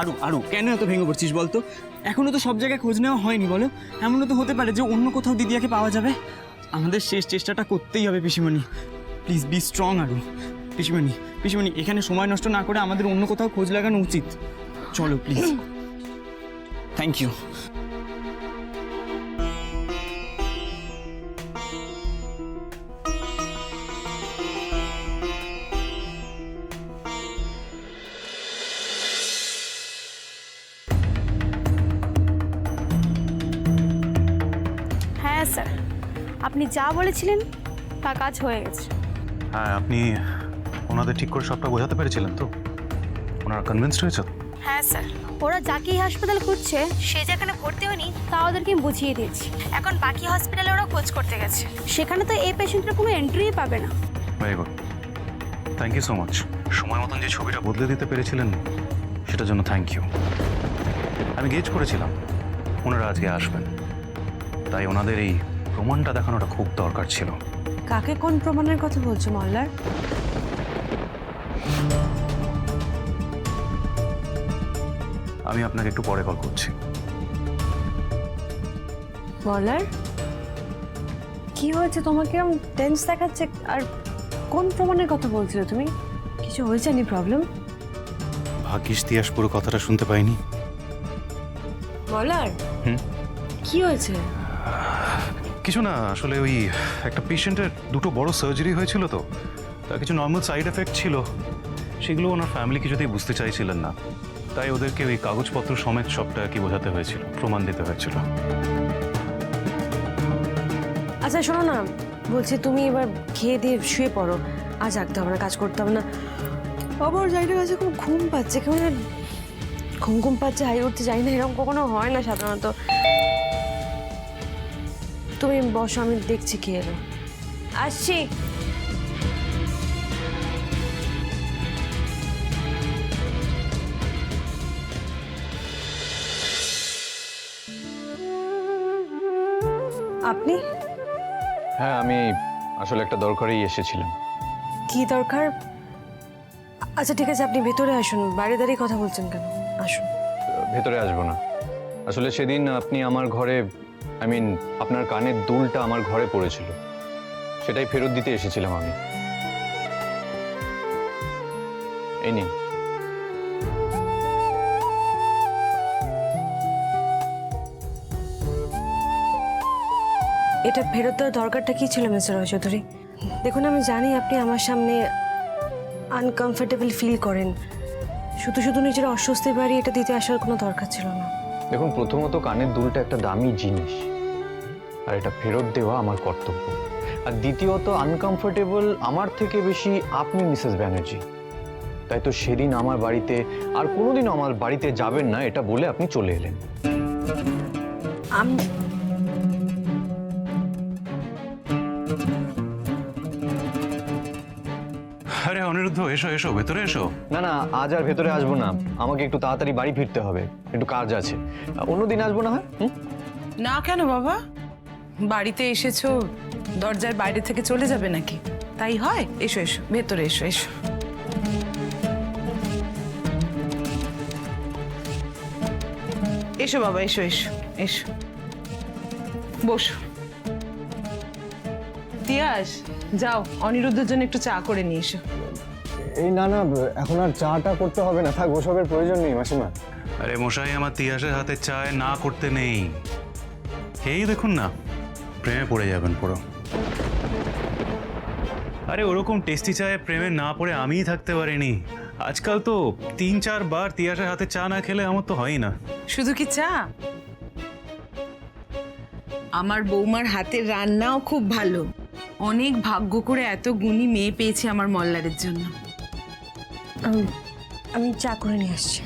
আরু আরু কেন এত ভেঙে পড়ছিস বলতো? এখনো তো সব জায়গায় খোঁজ নেওয়া হয়নি বলো। এমনও তো হতে পারে যে অন্য কোথাও দিদিয়াকে পাওয়া যাবে। আমাদের শেষ চেষ্টাটা করতেই হবে পিসিমণি। প্লিজ বি স্ট্রং আরু। পিসিমণি পিসিমণি এখানে সময় নষ্ট না করে আমাদের অন্য কোথাও খোঁজ লাগানো উচিত। চলো প্লিজ। Thank you. হ্যাঁ স্যার, আপনি যা বলেছিলেন তা কাজ হয়ে গেছে। হ্যাঁ, আপনি ওনাদের ঠিক করে সবটা বোঝাতে পেরেছিলেন তো? ওনারা কনভিন্সড হয়েছে? হ্যাঁ স্যার, ওরা যাকেই হাসপাতাল খুঁজছে সে যেখানে ভর্তি হয়নি তা ওদেরকে আমি বুঝিয়ে দিয়েছি। এখন বাকি হসপিটালে ওরা খোঁজ করতে গেছে, সেখানে তো এই পেশেন্টের কোনো এন্ট্রিই পাবে না। Very good, thank you so much. সময় মতন যে ছবিটা বদলে দিতে পেরেছিলেন সেটার জন্য থ্যাংক ইউ। আমি গেজ করেছিলাম ওনারা আজকে আসবেন, তাই ওনাদের এই প্রমাণটা দেখানোটা খুব দরকার ছিল। কাকে কোন প্রমাণের কথা বলছো মল্লার? আমি আপনাকে একটু পরে কল করছি। মল্লার কি হয়েছে? তোমাকে এরকম টেন্স দেখাচ্ছে, আর কোন প্রমাণের কথা বলছিলে তুমি? কিছু হয়েছে নি? প্রবলেম? ভাগ্যিস তিয়াস পুরো কথাটা শুনতে পাইনি। মল্লার কি হয়েছে? কিছু না, আসলে ওই একটা পেশেন্টের দুটো বড় সার্জারি হয়েছিল, তো তার কিছু নর্মাল সাইড এফেক্ট ছিল, সেগুলো ওনার ফ্যামিলি কিছুতেই বুঝতে চাইছিলেন না, তাই ওদেরকে ওই কাগজপত্র সমেত সবটা কি বোঝাতে হয়েছিল, প্রমাণ দিতে হয়েছিল। আচ্ছা শোনো না, বলছি তুমি এবার খেয়ে দিয়ে শুয়ে পড়ো। আজ জাগতে হবে না, কাজ করতে হবে না। আবার যাই না, কাছে খুব ঘুম পাচ্ছে, কেমন ঘুম ঘুম পাচ্ছে, হাই উঠতে যাই না, এরকম কখনো হয় না সাধারণত। তুমি বসো, আমি দেখছি কে এলো। আসছি। আপনি? হ্যাঁ, আমি আসলে একটা দরকারেই এসেছিলাম। কি দরকার? আচ্ছা ঠিক আছে, আপনি ভেতরে আসুন। বাইরে দাঁড়িয়ে কথা বলছেন কেন? আসুন। ভেতরে আসবো না, আসলে সেদিন আপনি আমার ঘরে, আপনার কানের দুলটা আমার ঘরে পড়েছিল, সেটাই ফেরত দিতে এসেছিলাম আমি। এই নিন। এটা ফেরত দেওয়ার দরকারটা কি ছিল মিস্টার রয় চৌধুরী? দেখুন, আমি জানি আপনি আমার সামনে আনকমফোর্টেবল ফিল করেন, শুধু শুধু নিজের অস্বস্তি বাড়িয়ে এটা দিতে আসার কোনো দরকার ছিল না। দেখুন, প্রথমত কানের দুলটা একটা দামি জিনিস, আর এটা ফেরত দেওয়া আমার কর্তব্য। আর দ্বিতীয়ত আনকমফোর্টেবল আমার থেকে বেশি আপনি মিসেস ব্যানার্জি, তাই তো সেদিন আমার বাড়িতে আর কোনোদিনও আমার বাড়িতে যাবেন না এটা বলে আপনি চলে এলেন। আরে অনিরুদ্ধ, এসো এসো, ভেতরে এসো। না না, আজ আর ভেতরে আসবো না, আমাকে একটু তাড়াতাড়ি বাড়ি ফিরতে হবে, একটু কাজ আছে। অন্যদিন আসবো না হয়? না কেন বাবা, বাড়িতে এসেছো, দরজার বাইরে থেকে চলে যাবে নাকি? তাই হয়? এসো এসো, ভেতরে এসো এসো। এসো বাবা, এসো এসো এসো, বসো। তিয়াস, যাও অনিরুদ্ধের জন্য একটু চা করে নিয়ে এসো। এই না না, এখন আর চাটা করতে হবে না, থাক, ওসবের প্রয়োজন নেই মাসিমা। আরে মশাই, আমার তিয়াসের হাতে চায় না করতে নেই, এই দেখুন না, প্রেমে পড়ে যাবেন পুরো। আরে ওরকম টেস্টি চায়ে প্রেমে না পড়ে আমিই থাকতে পারিনি। আজকাল তো 3-4 বার তিয়াসের হাতে চা না খেলে আমার তো হয়ই না। শুধু কি চা, আমার বৌমার হাতের রান্নাও খুব ভালো। অনেক ভাগ্য করে এত গুণী মেয়ে পেয়েছি আমার মল্লারের জন্য। আমি চা করে নিয়ে আসছি।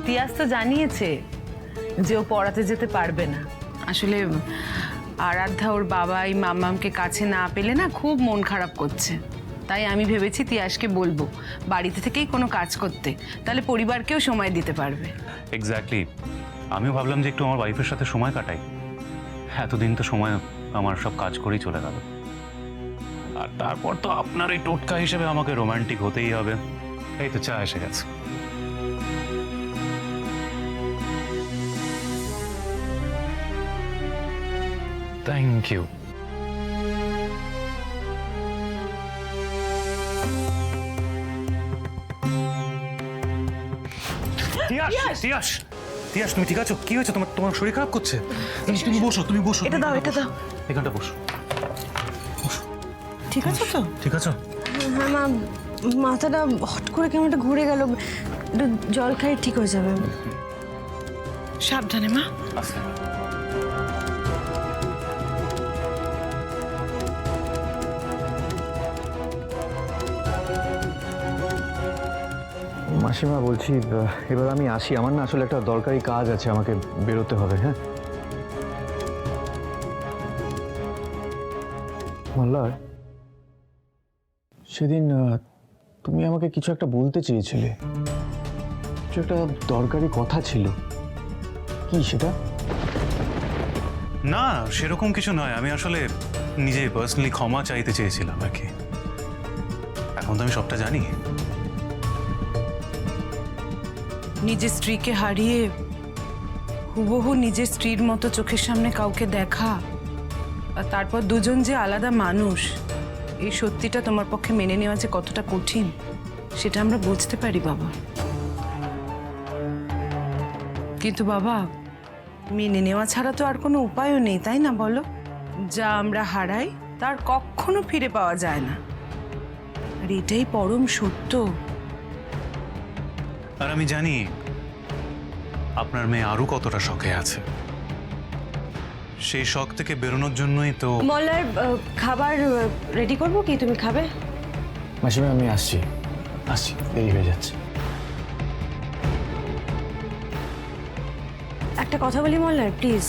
তিয়াস তো জানিয়েছে যে ও পড়াতে যেতে পারবে না। আসলে আরাধ্যা ওর বাবা এই মামামকে কাছে না পেলে না খুব মন খারাপ করছে, তাই আমি ভেবেছি তিয়াসকে বলবো বাড়িতে থেকেই কোনো কাজ করতে, তাহলে পরিবারকেও সময় দিতে পারবে। এক্স্যাক্টলি, আমিও ভাবলাম যে একটু আমার ওয়াইফের সাথে সময় কাটাই। এতদিন তো সময় আমার সব কাজ করেই চলে গেল। আর তারপর তো আপনার এই টোটকা হিসেবে আমাকে রোমান্টিক হতেই হবে। এই তো চা এসে গেছে। Thank you. তিয়াস, তিয়াস, তুমি ঠিক আছো? কি হয়েছে তোমার? তোমার শরীর খারাপ করছে? তুমি বসো, তুমি বসো। এটা দাও, এটা দাও। এখানটা বসো। ঠিক আছে তো? ঠিক আছে? হ্যাঁ মা, মাথাটা হট করে কেমন একটা ঘুরে গেল, একটু জল খাই ঠিক হয়ে যাবে। সাবধানে মা। আস্তে। মাসিমা বলছি, এবার আমি আসি, আমার না আসলে একটা দরকারি কাজ আছে, আমাকে বেরোতে হবে। হ্যাঁ মল্লার, সেদিন তুমি আমাকে কিছু একটা বলতে চেয়েছিলে, কিছু একটা দরকারি কথা ছিল, কি সেটা? না, সেরকম কিছু নয়। আমি আসলে নিজে পার্সোনালি ক্ষমা চাইতে চেয়েছিলাম আর কি। এখন তো আমি সবটা জানি। নিজের স্ত্রীকে হারিয়ে হুবহু নিজের স্ত্রীর মতো চোখের সামনে কাউকে দেখা, আর তারপর দুজন যে আলাদা মানুষ, এই সত্যিটা তোমার পক্ষে মেনে নেওয়া যে কতটা কঠিন সেটা আমরা বুঝতে পারি বাবা। কিন্তু বাবা, মেনে নেওয়া ছাড়া তো আর কোনো উপায়ও নেই, তাই না বলো? যা আমরা হারাই তার কখনো ফিরে পাওয়া যায় না, আর এটাই পরম সত্য। আর আমি জানি আপনার মেয়ে আরো কতটা শখে আছে। সেই শখ থেকে বেরোনোর জন্যই তো। মল্লার, খাবার রেডি করবো কি? তুমি খাবে? মাসিমা আমি আসছি, দেরি হয়ে যাচ্ছে। একটা কথা বলি মল্লার, প্লিজ।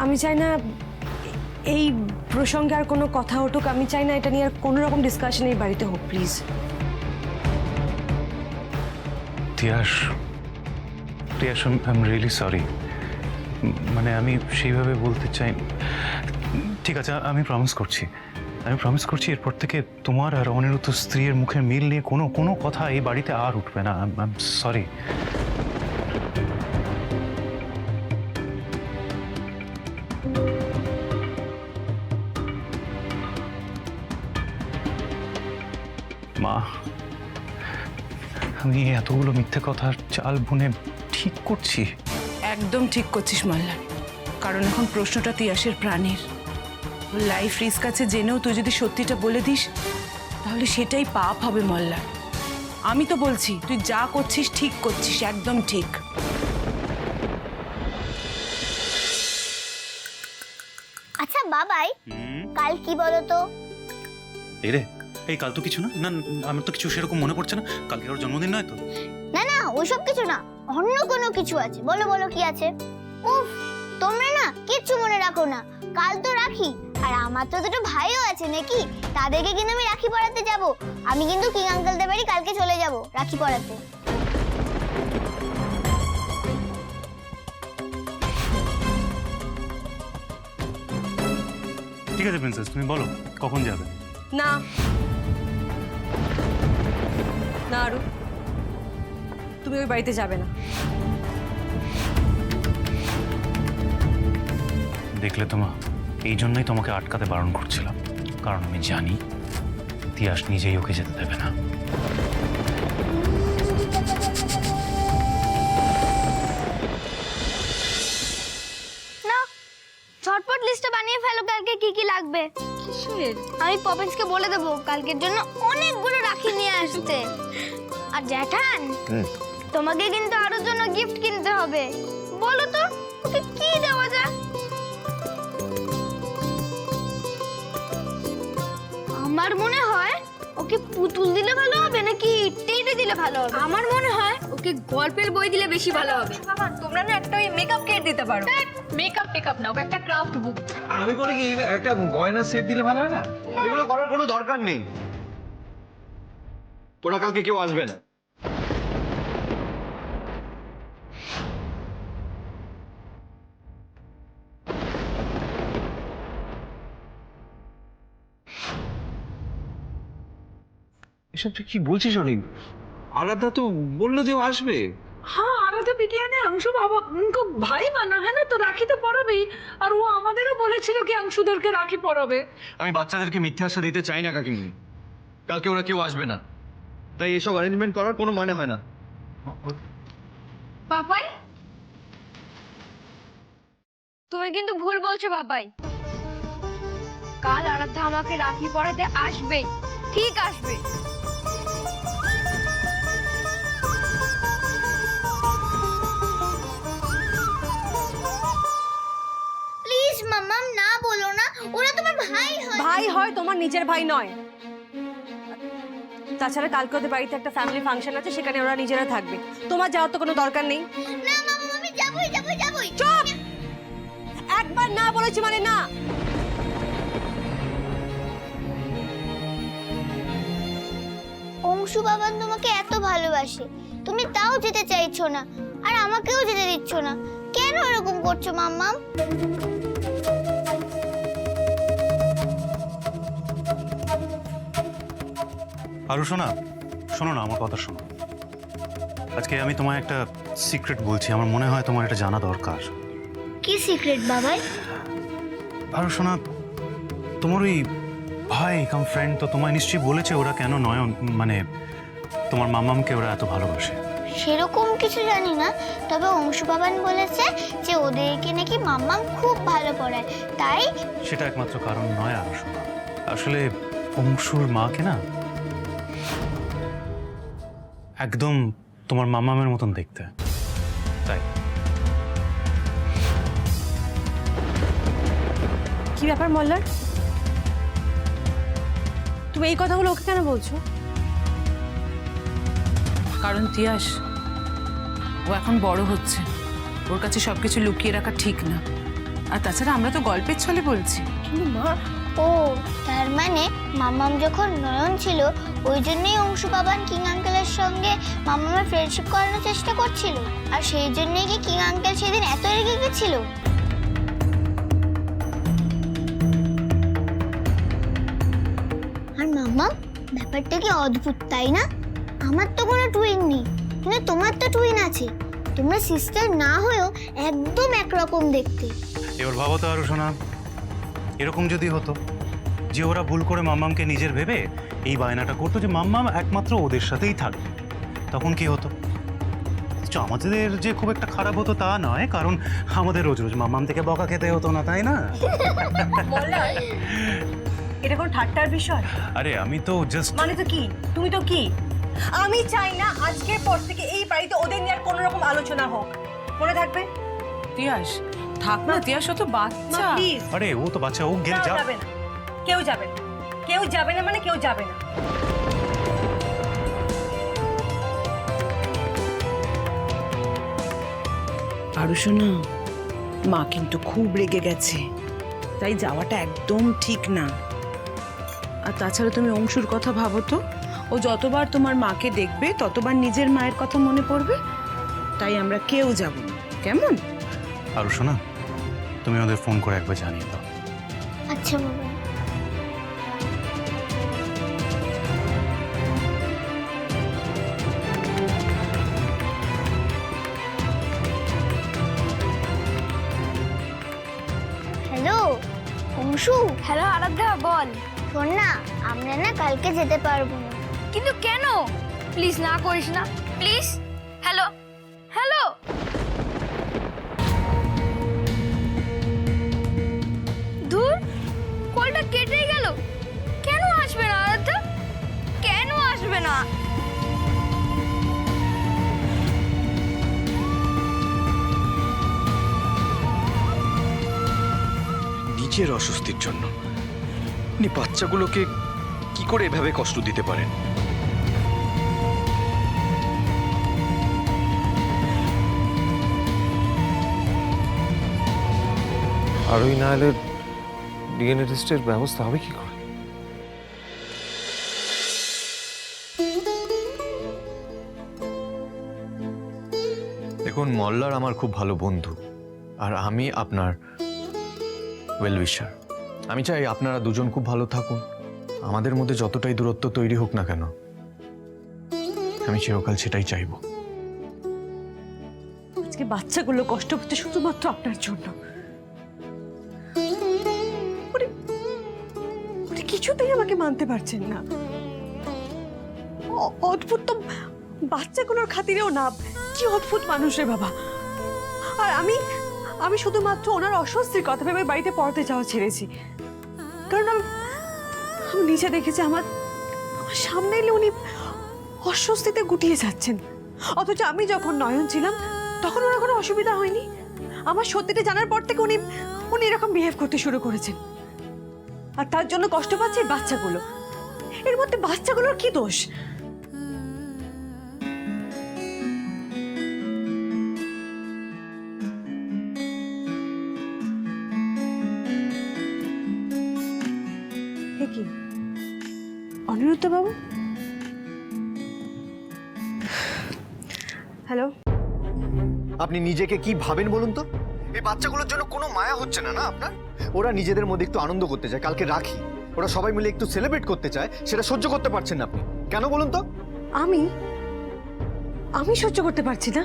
আমি চাই না এই প্রসঙ্গে আর কোনো কথা উঠুক, আমি চাই না এটা নিয়ে আর কোনো রকম ডিসকাশন এই বাড়িতে হোক, please. Tiyas, Tiyas, I am really sorry. মানে আমি সেইভাবে বলতে চাই। ঠিক আছে, আমি প্রমিস করছি এরপর থেকে তোমার আর অনিরুদ্ধ স্ত্রীর মুখের মিল নিয়ে কোনো কথা এই বাড়িতে আর উঠবে না। I am sorry. মা, আমি এতগুলো মিথ্যে কথার চাল বুনে ঠিক করছি? একদম ঠিক করছিস মাল্লার, কারণ এখন প্রশ্নটা তিয়াসের প্রাণের। ওর লাইফ রিস্ক আছে জেনেও তুই যদি সত্যিটা বলে দিস তাহলে সেটাই পাপ হবে মল্লার। আমি তো বলছি তুই যা করছিস ঠিক করছিস, একদম ঠিক। আচ্ছা বাবাই, কাল কি বলো তো? এই রে, এই কাল তো কিছু না। না, আমার তো কিছু সেরকম মনে পড়ছে না। কালকে ওর জন্মদিন নয় তো? না না, ওইসব কিছু না, অন্য কোনো কিছু আছে। বলো বলো, কি আছে? উফ, তোমরা না কিচ্ছু মনে রাখো না। কাল তো রাখি, আর আমার তো দুটো ভাইও আছে নাকি, তাদেরকে কিন্তু আমি রাখি পরাতে যাব। আমি কিন্তু কিং আঙ্কেলদের বাড়ি কালকে চলে যাব রাখি পরাতে। ঠিক আছে প্রিন্সেস, তুমি বলো কখন যাবে? না না আরু, তুমি ওই বাড়িতে যাবে না। দেখলে তো মা, এই জন্যই তোমাকে আটকাতে বারণ করছিলাম, কারণ আমি জানি তিয়াস নিজেই ওকে যেতে দেবে না। না, ঝটপট লিস্টটা বানিয়ে ফেলো কালকে কি কি লাগবে। আমি পপিন্সকে বলে দেবো কালকের জন্য অনেকগুলো রাখি নিয়ে আসতে। আর জ্যাঠান, তোমাকে কিন্তু আরোর জন্য গিফট কিনতে হবে। বলো তো ওকে কি দেওয়া যায়? আমার মনে হয় ওকে পুতুল দিলে ভালো হবে নাকি টেডি দিলে ভালো হবে? আমার মনে হয় ওকে গল্পের বই দিলে বেশি ভালো হবে। বাবা, তোমরা না একটা ওই মেকআপ কিট দিতে পারো। মেকআপ না, ওকে একটা ক্রাফট বুক। আমি বলি কি, একটা গয়না সেট দিলে ভালো হয় না? এগুলো করার কোনো দরকার নেই। ওরা কালকে কেউ আসবে না। এসব তুই কি বলছিস অনিক? আরাধ্যা তো বললো যে ও আসবে। हाँ आराध्या बिटिया ने अंशु बाबा उनको भाई माना है ना, तो राखी तो পরাবেই। আর ও আমাদেরও বলেছিল কি अंशुদেরকে রাখি পরাবে। আমি বাচ্চাদেরকে মিথ্যে আশা দিতে চাই না কাকিমুনি। কালকে ওরা কেউ আসবে না, তাই এসব অ্যারেঞ্জমেন্ট করার কোনো মানে হয় না। বাবাই, তুমি কিন্তু ভুল বলছো বাবাই। কাল আরাধ্যা আমাকে রাখি পরাতে আসবে, ঠিক আসবে। প্লিজ মাম্মাম, না বলো না, ওরা তোমার ভাই হয়। ভাই হয়, তোমার নিজের ভাই নয়। তাছাড়া কালকে ওদের বাড়িতে একটা ফ্যামিলি ফাংশন আছে, সেখানে ওরা নিজেরা থাকবে। তোমার যাওয়ার তো কোনো দরকার নেই। না মাম্মাম, আমি যাবই। চুপ! একবার না বলেছি মানে না। অংশু বাবান তোমাকে এত ভালোবাসে, তুমি তাও যেতে চাইছো না, আর আমাকেও যেতে দিচ্ছ না। কেন এরকম করছো মাম্মাম? আরও শোনো না, আমার কথা শোনো। আজকে আমি তোমায় একটা সিক্রেট বলছি, আমার মনে হয় তোমার এটা জানা দরকার। কি সিক্রেট বাবাই? আরও তোমার ওই ভাই কাম ফ্রেন্ড তো তোমায় নিশ্চয়ই বলেছে ওরা কেন নয়ন মানে তোমার মামামকে ওরা এত ভালোবাসে। সেরকম কিছু জানি না, তবে অংশু বাবান বলেছে যে ওদেরকে নাকি মাম্মাম খুব ভালো পড়ায়, তাই। সেটা একমাত্র কারণ নয় আরও আসলে অংশুর মাকে না একদম তোমার মামামের মতন দেখতে, তাই। কি ব্যাপার মল্লার, তুমি এই কথাগুলো ওকে কেন বলছো? কারণ তিয়াস, ও এখন বড় হচ্ছে, ওর কাছে সবকিছু লুকিয়ে রাখা ঠিক না। আর তাছাড়া আমরা তো গল্পের ছলে বলছি। কিন্তু মা, ও তার মানে মাম্মাম যখন নয়ন ছিল, ওই জন্যই অংশু বাবান কিং আঙ্কেলের সঙ্গে মাম্মামের ফ্রেন্ডশিপ করানোর চেষ্টা করছিল, আর সেই জন্যই কি কিং আঙ্কেল সেদিন এত রেগে গেছিল? আর মাম্মাম, ব্যাপারটা কি অদ্ভুত তাই না? আমার তো কোনো টুইন নেই, কিন্তু তোমার তো টুইন আছে। তোমরা সিস্টার না হয়েও একদম একরকম দেখতে। এবার ভাবো তো আরও এরকম যদি হতো যে ওরা ভুল করে মাম্মামকে নিজের ভেবে এই বায়নাটা করতো যে মাম্মাম একমাত্র ওদের সাথেই থাকবে, তখন কি হতো? আমাদের যে খুব একটা খারাপ হতো তা নয়, কারণ আমাদের রোজ রোজ মাম্মাম থেকে বকা খেতে হতো না, তাই না? এটা কোনো ঠাট্টার বিষয়? আরে আমি তো জাস্ট মানে তো কি, তুমি তো কি? আমি চাই না আজকের পর থেকে এই বাড়িতে ওদের নিয়ে আর কোনো রকম আলোচনা হোক, মনে থাকবে? তিয়াস থাক না, তিয়াস ও তো বাচ্চা। প্লিজ। আরে ও তো বাচ্চা, ও গেলে যাবে। যাবে না, কেউ যাবে না, কেউ যাবে না, মানে কেউ যাবে না। আরও শোনা, মা কিন্তু খুব রেগে গেছে, তাই যাওয়াটা একদম ঠিক না। আর তাছাড়া তুমি অংশুর কথা ভাবো তো, ও যতবার তোমার মাকে দেখবে ততবার নিজের মায়ের কথা মনে পড়বে, তাই আমরা কেউ যাব না, কেমন? আরও তুমি ওদের ফোন করে একবার জানিয়ে দাও। আচ্ছা বাবা। হ্যালো অংশু। হ্যালো আরাধ্যা, বল। শোন না, আমরা না কালকে যেতে পারবো না। কিন্তু কেন? প্লিজ না করিস না, প্লিজ। Hello hello. ধুর, কলটা কেটেই গেল। কেন আসবে না আরাধ্যা? কেন আসবে না? নিজের অস্বস্তির জন্য উনি বাচ্চাগুলোকে কি করে এভাবে কষ্ট দিতে পারেন? আর ওই না হলে ডিএনএ টেস্টের ব্যবস্থা হবে কি করে? দেখুন, মল্লার আমার খুব ভালো বন্ধু, আর আমি আপনার ওয়েল উইশার। আমি চাই আপনারা দুজন খুব ভালো থাকুন, আমাদের মধ্যে যতটাই দূরত্ব তৈরি হোক না কেন আমি চিরকাল সেটাই চাইবো। আজকে বাচ্চাগুলো কষ্ট হচ্ছে শুধুমাত্র আপনার জন্য। উনি কিছুতেই আমাকে মানতে পারছেন না। অদ্ভুত তো, বাচ্চাগুলোর খাতিরেও না। কি অদ্ভুত মানুষ রে বাবা। আর আমি শুধুমাত্র ওনার অস্বস্তির কথা ভেবে বাড়িতে পড়াতে যাওয়া ছেড়েছি, কারণ আমি নিচে দেখেছি আমার সামনে এলে উনি অস্বস্তিতে গুটিয়ে যাচ্ছেন। অথচ আমি যখন নয়ন ছিলাম তখন ওনার কোনো অসুবিধা হয়নি। আমার সত্যিটা জানার পর থেকে উনি এরকম বিহেভ করতে শুরু করেছেন। আর তার জন্য কষ্ট পাচ্ছে বাচ্চাগুলো। এর মধ্যে বাচ্চাগুলোর কি দোষ? কি অনিরুদ্ধ বাবু? হ্যালো, আপনি নিজেকে কি ভাবেন বলুন তো? এই বাচ্চাগুলোর জন্য কোনো মায়া হচ্ছে না না আপনার? ওরা নিজেদের মধ্যে একটু আনন্দ করতে চায়, কালকে রাখি, ওরা সবাই মিলে একটু সেলিব্রেট করতে চায়, সেটা সহ্য করতে পারছেন না আপনি। কেন বলুন তো? আমি সহ্য করতে পারছি না।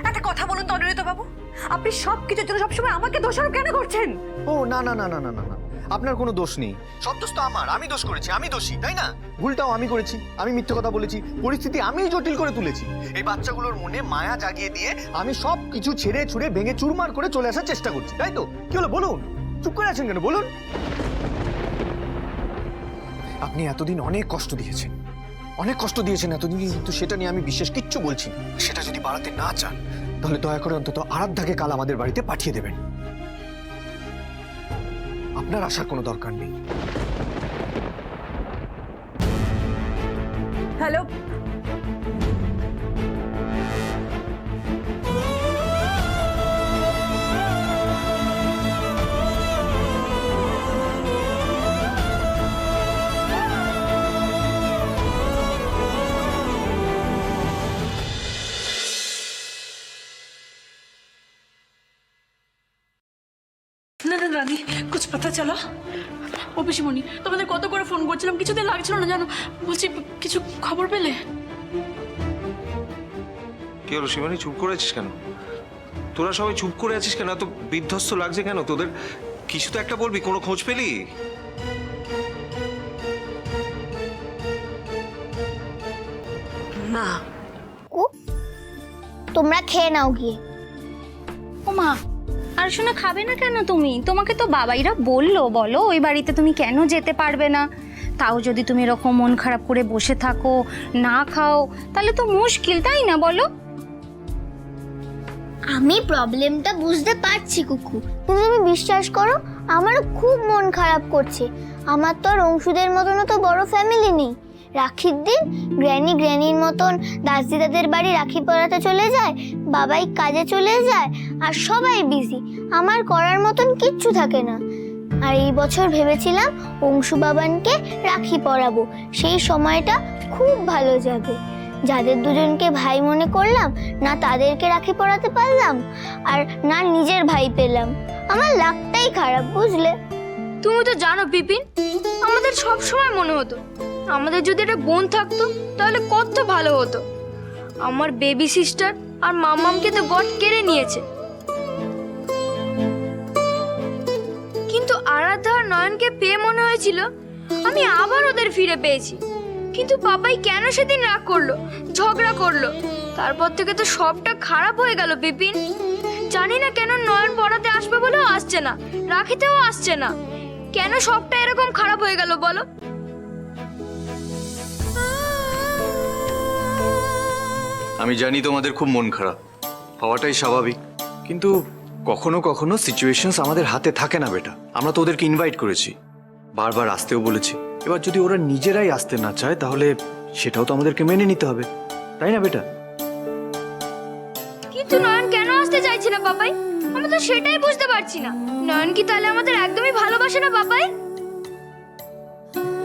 একটা কথা বলুন তো অনিরুদ্ধ বাবু, আপনি সব কিছুর জন্য সবসময় আমাকে দোষারোপ কেন করছেন? ও না না না না না না না, আপনার কোনো দোষ নেই। সব দোষ তো আমার, আমি দোষ করেছি, আমি দোষী, তাই না? ভুলটাও আমি করেছি, আমি মিথ্যে কথা বলেছি, পরিস্থিতি আমি জটিল করে তুলেছি। এই বাচ্চাগুলোর মনে মায়া জাগিয়ে দিয়ে আমি সব কিছু ছেড়ে ছুড়ে ভেঙে চুরমার করে চলে আসার চেষ্টা করছি, তাই তো? কি হলো বলুন? চুপ করে আছেন কেন বলুন? আপনি এতদিন অনেক কষ্ট দিয়েছেন, অনেক কষ্ট দিয়েছেন এতদিন, কিন্তু সেটা নিয়ে আমি বিশেষ কিচ্ছু বলছি না। সেটা যদি বাড়াতে না চান তাহলে দয়া করে অন্তত আরাধ্যাকে কাল আমাদের বাড়িতে পাঠিয়ে দেবেন। আপনার আসার কোনো দরকার নেই। হ্যালো, না না রানী, কুছ পাতা চলা? ও পিসিমণি, তোমাদের কত করে ফোন করছিলাম, কিছুতে লাগছিল না জানো। বলছি কিছু খবর পেলে? কি হলো শিবানী, চুপ করে আছিস কেন? তোরা সবাই চুপ করে আছিস কেন? এত বিধ্বস্ত লাগছে কেন তোদের? কিছু তো একটা বলবি, কোনো খোঁজ পেলি? না। ও তোমরা খেয়ে নাও গিয়ে। ও মা, আর শোনা খাবে না কেন তুমি? তোমাকে তো বাবাইরা বললো, বলো ওই বাড়িতে তুমি কেন যেতে পারবে না। তাও যদি তুমি এরকম মন খারাপ করে বসে থাকো, না খাও, তাহলে তো মুশকিল, তাই না বলো? আমি প্রবলেমটা বুঝতে পারছি কুকু, কিন্তু তুমি বিশ্বাস করো আমারও খুব মন খারাপ করছে। আমার তো আর অংশুদের মতন তো বড় ফ্যামিলি নেই। রাখির দিন গ্র্যানির মতন দাসদিদাদের বাড়ি রাখি পরাতে চলে যায়, বাবাই কাজে চলে যায়, আর সবাই বিজি। আমার করার মতন কিচ্ছু থাকে না। আর এই বছর ভেবেছিলাম অংশু বাবানকে রাখি পরাবো, সেই সময়টা খুব ভালো যাবে। যাদের দুজনকে ভাই মনে করলাম, না তাদেরকে রাখি পরাতে পারলাম, আর না নিজের ভাই পেলাম। আমার লাকটাই খারাপ, বুঝলে? তুমি তো জানো বিপিন, আমাদের সব সময় মনে হতো আমাদের যদি একটা বোন থাকতো তাহলে কত ভালো হতো। আমার বেবি সিস্টার আর মামামকে তো গড কেড়ে নিয়েছে, কিন্তু আরাধ্যা আর নয়নকে পেয়ে মনে হয়েছিল আমি আবার ওদের ফিরে পেয়েছি। কিন্তু পাপাই কেন সেদিন রাগ করলো, ঝগড়া করলো, তারপর থেকে তো সবটা খারাপ হয়ে গেল বিপিন। জানি না কেন নয়ন পড়াতে আসবে বলেও আসছে না, রাখিতেও আসছে না। কেন সবটা এরকম খারাপ হয়ে গেল বলো? আমি জানি তোমাদের খুব মন খারাপ, হওয়াটাই স্বাভাবিক, কিন্তু কখনো কখনো সিচুয়েশনস আমাদের হাতে থাকে না বেটা। আমরা তো ওদেরকে ইনভাইট করেছি, বারবার আসতেও বলেছি। এবার যদি ওরা নিজেরাই আসতে না চায় তাহলে সেটাও তো আমাদেরকে মেনে নিতে হবে, তাই না বেটা? কিন্তু নয়ন কেন আসতে চাইছে না পাপাই? আমি তো সেটাই বুঝতে পারছি না। নয়ন কি তাহলে আমাদের একদমই ভালোবাসে না পাপাই?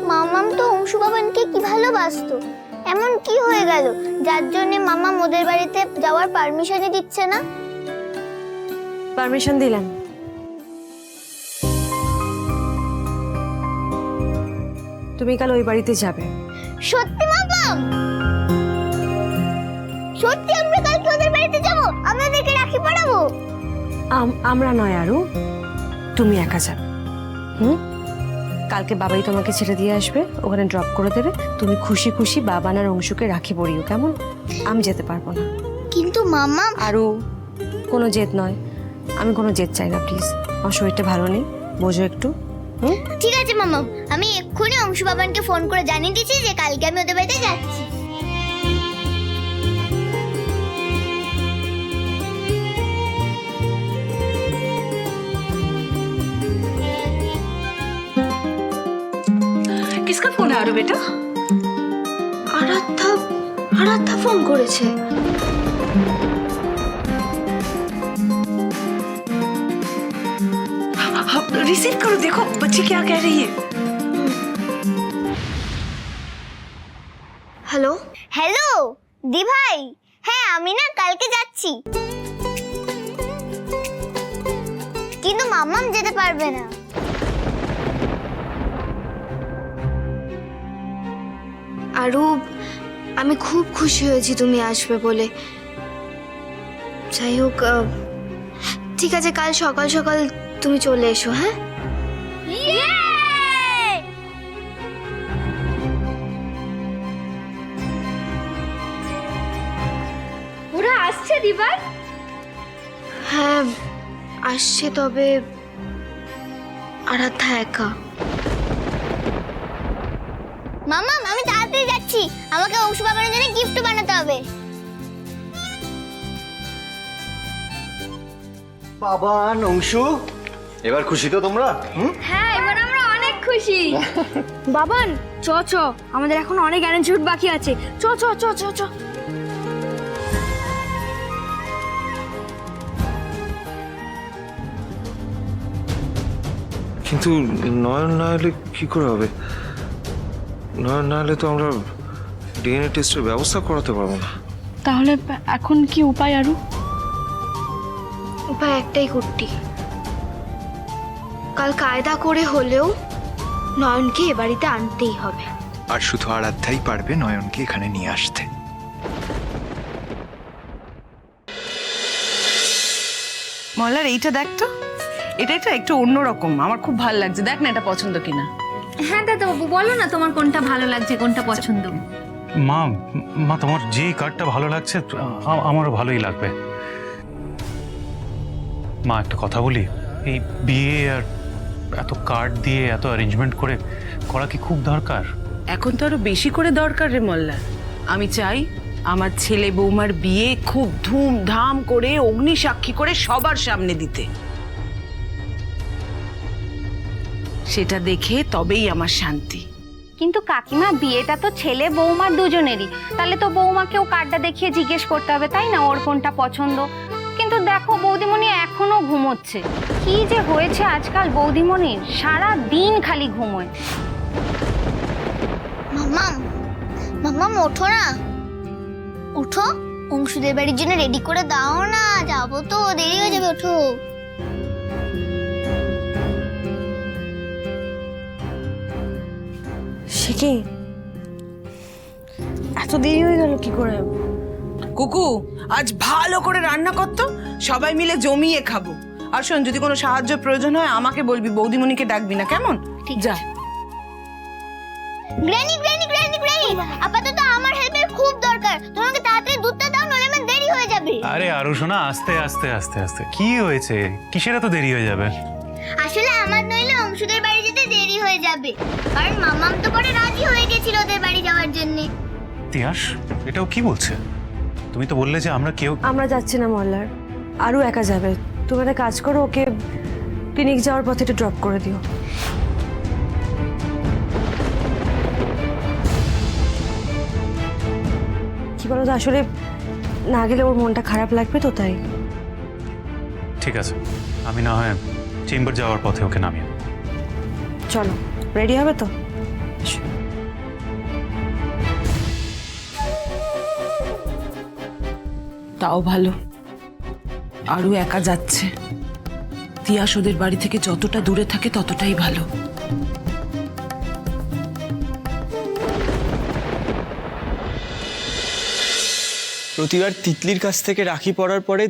মামাম তো অংশু বাবানকে কি ভালোবাসতো, এমন কি হয়ে গেল যার জন্য মামা ওদের বাড়িতে যাওয়ার পারমিশনই দিচ্ছে না? পারমিশন দিলাম। তুমি কাল ওই বাড়িতে যাবে। সত্যি মামাম? সত্যি আমরা কালকে ওদের বাড়িতে যাব? আমরা ওদেরকে রাখি পরাবো? আমরা নয় আরু, তুমি একা যাবে। কালকে বাবাই তোমাকে ছেড়ে দিয়ে আসবে, ওখানে ড্রপ করে দেবে। তুমি খুশি খুশি বাবানার অংশুকে রাখি পরিও, কেমন? আমি যেতে পারবো না। কিন্তু মাম্মা, আরু, কোনো জেদ নয়, আমি কোনো জেদ চাই না প্লিজ। আমার শরীরটা ভালো নেই, বোঝো একটু। ঠিক আছে মাম্মা, আমি এক্ষুনি অংশু বাবানকে ফোন করে জানিয়ে দিচ্ছি যে কালকে আমি ওদের বাড়িতে যাচ্ছি। किसका फोन है आरू बेटा? আরাধ্যা ফোন করেছে। रिसीव करो, देखो बच्ची क्या कह रही है। হ্যালো, হ্যালো দি ভাই, হ্যাঁ আমি না কালকে যাচ্ছি, কিন্তু মাম্মাম যেতে পারবে না। আরু, আমি খুব খুশি হয়েছি তুমি আসবে বলে। যাই হোক, ঠিক আছে, কাল সকাল সকাল তুমি চলে এসো। হ্যাঁ, ওরা আসছে দিভাই? হ্যাঁ আসছে, তবে আরাধ্যা একা। মাম্মাম আমি তাড়াতাড়ি যাচ্ছি, আমাকে অংশু বাবানের জন্য গিফট বানাতে হবে। বাবা অংশু, এবার খুশি তো তোমরা? হ্যাঁ, এবার আমরা অনেক খুশি। বাবান, চ চ, আমাদের এখন অনেক অ্যারেঞ্জমেন্ট বাকি আছে। চ চ চ চ চ। কিন্তু নয়ন না এলে কি করে হবে? নয়ন না এলে তো আমরা ডিএনএ টেস্টের ব্যবস্থা করাতে পারবো না। তাহলে এখন কি উপায় আরু? উপায় একটাই কুট্টি, কাল কায়দা করে হলেও নয়নকে এ বাড়িতে আনতেই হবে। আর শুধু আরাধ্যাই পারবে নয়নকে এখানে নিয়ে আসতে। মল্লার এইটা দেখ তো, এটা একটু অন্যরকম, আমার খুব ভালো লাগছে। দেখ না এটা পছন্দ কিনা। হ্যাঁ দাদা বাবু, বলো না তোমার কোনটা ভালো লাগছে, কোনটা পছন্দ। মা মা তোমার যে কার্ডটা ভালো লাগছে আমারও ভালোই লাগবে। মা একটা কথা বলি, এই বিয়ে আর এত কার্ড দিয়ে এত অ্যারেঞ্জমেন্ট করে করা কি খুব দরকার? এখন তো আরো বেশি করে দরকার রে মল্লা। আমি চাই আমার ছেলে বৌমার বিয়ে খুব ধুমধাম করে অগ্নি সাক্ষী করে সবার সামনে দিতে। সেটা দেখে তবেই আমার শান্তি। কিন্তু কাকিমা, বিয়েটা তো ছেলে বৌমা দুজনেরই, তাহলে তো বৌমাকেও কার্ডটা দেখিয়ে জিজ্ঞেস করতে হবে, তাই না, ওর কোনটা পছন্দ। কিন্তু দেখো বৌদিমণি এখনো ঘুমোচ্ছে। কি যে হয়েছে আজকাল বৌদিমণির, সারা দিন খালি ঘুমোয়। মাম্মাম, মাম্মাম ওঠো না, উঠো, অংশুদের বাড়ির জন্য রেডি করে দাও না, যাবো তো, দেরি হয়ে যাবে, ওঠো। সে কি, এত দেরি হয়ে গেল কি করে? কুকু, আজ ভালো করে রান্না করতো, সবাই মিলে জমিয়ে খাবো। আর শোন, যদি কোনো সাহায্য প্রয়োজন হয় আমাকে বলবি, বৌদিমণিকে ডাকবি না, কেমন? ঠিক যা। গ্র্যানি গ্র্যানি গ্র্যানি গ্র্যানি, আপাতত আমার হেল্পের খুব দরকার, তোমাকে তাড়াতাড়ি দুধটা দাও, নইলে আমার দেরি হয়ে যাবে। আরে আরু শোনা, আস্তে আস্তে আস্তে আস্তে। কি হয়েছে? কিসের এত দেরি হয়ে যাবে? আসলে আমার নইলে অংশুদের বাড়ি যেতে দেরি হয়ে যাবে, কারণ মাম্মাম তো পরে রাজি হয়ে গেছিল ওদের বাড়ি যাওয়ার জন্য। তিয়াস, এটাও কি বলছে? তুমি তো বললে যে আমরা যাচ্ছি না মল্লার, আরু একা যাবে। তুমি একটা কাজ করো, ওকে ক্লিনিক যাওয়ার পথে একটু ড্রপ করে দিও। কি বলো তো, আসলে না গেলে ওর মনটা খারাপ লাগবে তো, তাই। ঠিক আছে, আমি না হয় চেম্বার যাওয়ার পথে ওকে নামিয়ে দেব। চলো, রেডি হবে তো? তাও ভালো, আরু একা যাচ্ছে। তিয়াস ওদের বাড়ি থেকে যতটা দূরে থাকে ততটাই ভালো। প্রতিবার তিতলির কাছ থেকে রাখি পরার পরে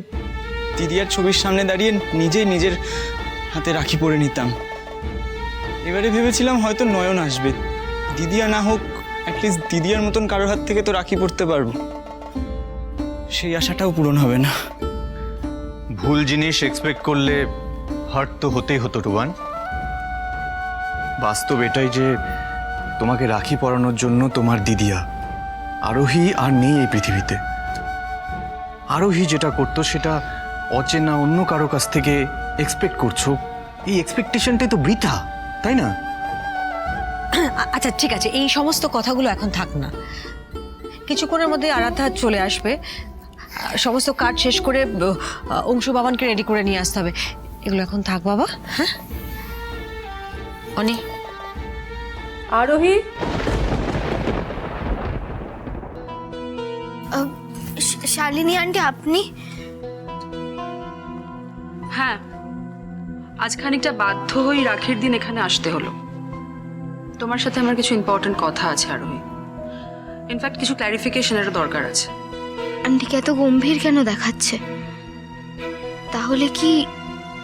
দিদিয়ার ছবির সামনে দাঁড়িয়ে নিজেই নিজের হাতে রাখি পরে নিতাম। এবারে ভেবেছিলাম হয়তো নয়ন আসবে, দিদিয়া না হোক অ্যাটলিস্ট দিদিয়ার মতন কারোর হাত থেকে তো রাখি পরতে পারবো। সেই আশাটাও পূরণ হবে না। ভুল জিনিস এক্সপেক্ট করলে হার্ট তো হতেই হতো রুবান। বাস্তব এটাই যে তোমাকে রাখি পরানোর জন্য তোমার দিদিয়া আরোহী আর নেই এই পৃথিবীতে। আরোহী যেটা করতো সেটা অচেনা অন্য কারো কাছ থেকে এক্সপেক্ট করছো, এই এক্সপেকটেশনটাই তো বৃথা, তাই না? আচ্ছা ঠিক আছে, এই সমস্ত কথাগুলো এখন থাক না। কিছুক্ষণের মধ্যে আরাধ্যা চলে আসবে, সমস্ত কাজ শেষ করে অংশু বাবানকে রেডি করে নিয়ে আসতে হবে। এগুলো এখন থাক বাবা। হ্যাঁ অনি, আরোহী, শালিনী আন্টি আপনি? হ্যাঁ আজ খানিকটা বাধ্য হয়ে রাখির দিন এখানে আসতে হলো। তোমার সাথে আমার কিছু ইম্পর্টেন্ট কথা আছে আরোহী। ইনফ্যাক্ট কিছু ক্ল্যারিফিকেশনেরও দরকার আছে। আন্টিকে এত গম্ভীর কেন দেখাচ্ছে? তাহলে কি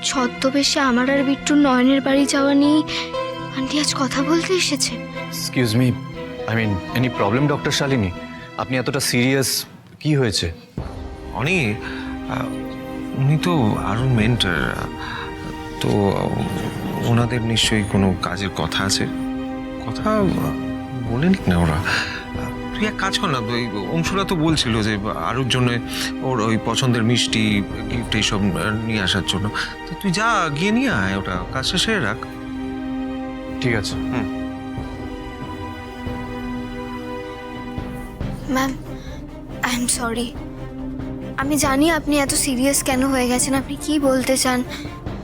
ছদ্মবেশে আমার আর বিট্টুর নয়নের বাড়ি যাওয়া নিয়ে আন্টি আজ কথা বলতে এসেছে? Excuse me, I mean any problem doctor Shalini? আপনি এতটা সিরিয়াস, কি হয়েছে? অনি, উনি তো আরুণ মেন্টর, তো ওনাদের নিশ্চয়ই কোনো কাজের কথা আছে। কথা বলে নিক না ওরা। তুই এক কাজ কর না, ওই অংশুরা তো বলছিল যে আরুর জন্য ওর ওই পছন্দের মিষ্টি গিফট এইসব নিয়ে আসার জন্য। তো তুই যা গিয়ে নিয়ে আয়, ওটা কাজটা সেরে রাখ। ঠিক আছে। Ma'am I am sorry. আমি জানি আপনি এত সিরিয়াস কেন হয়ে গেছেন, আপনি কি বলতে চান,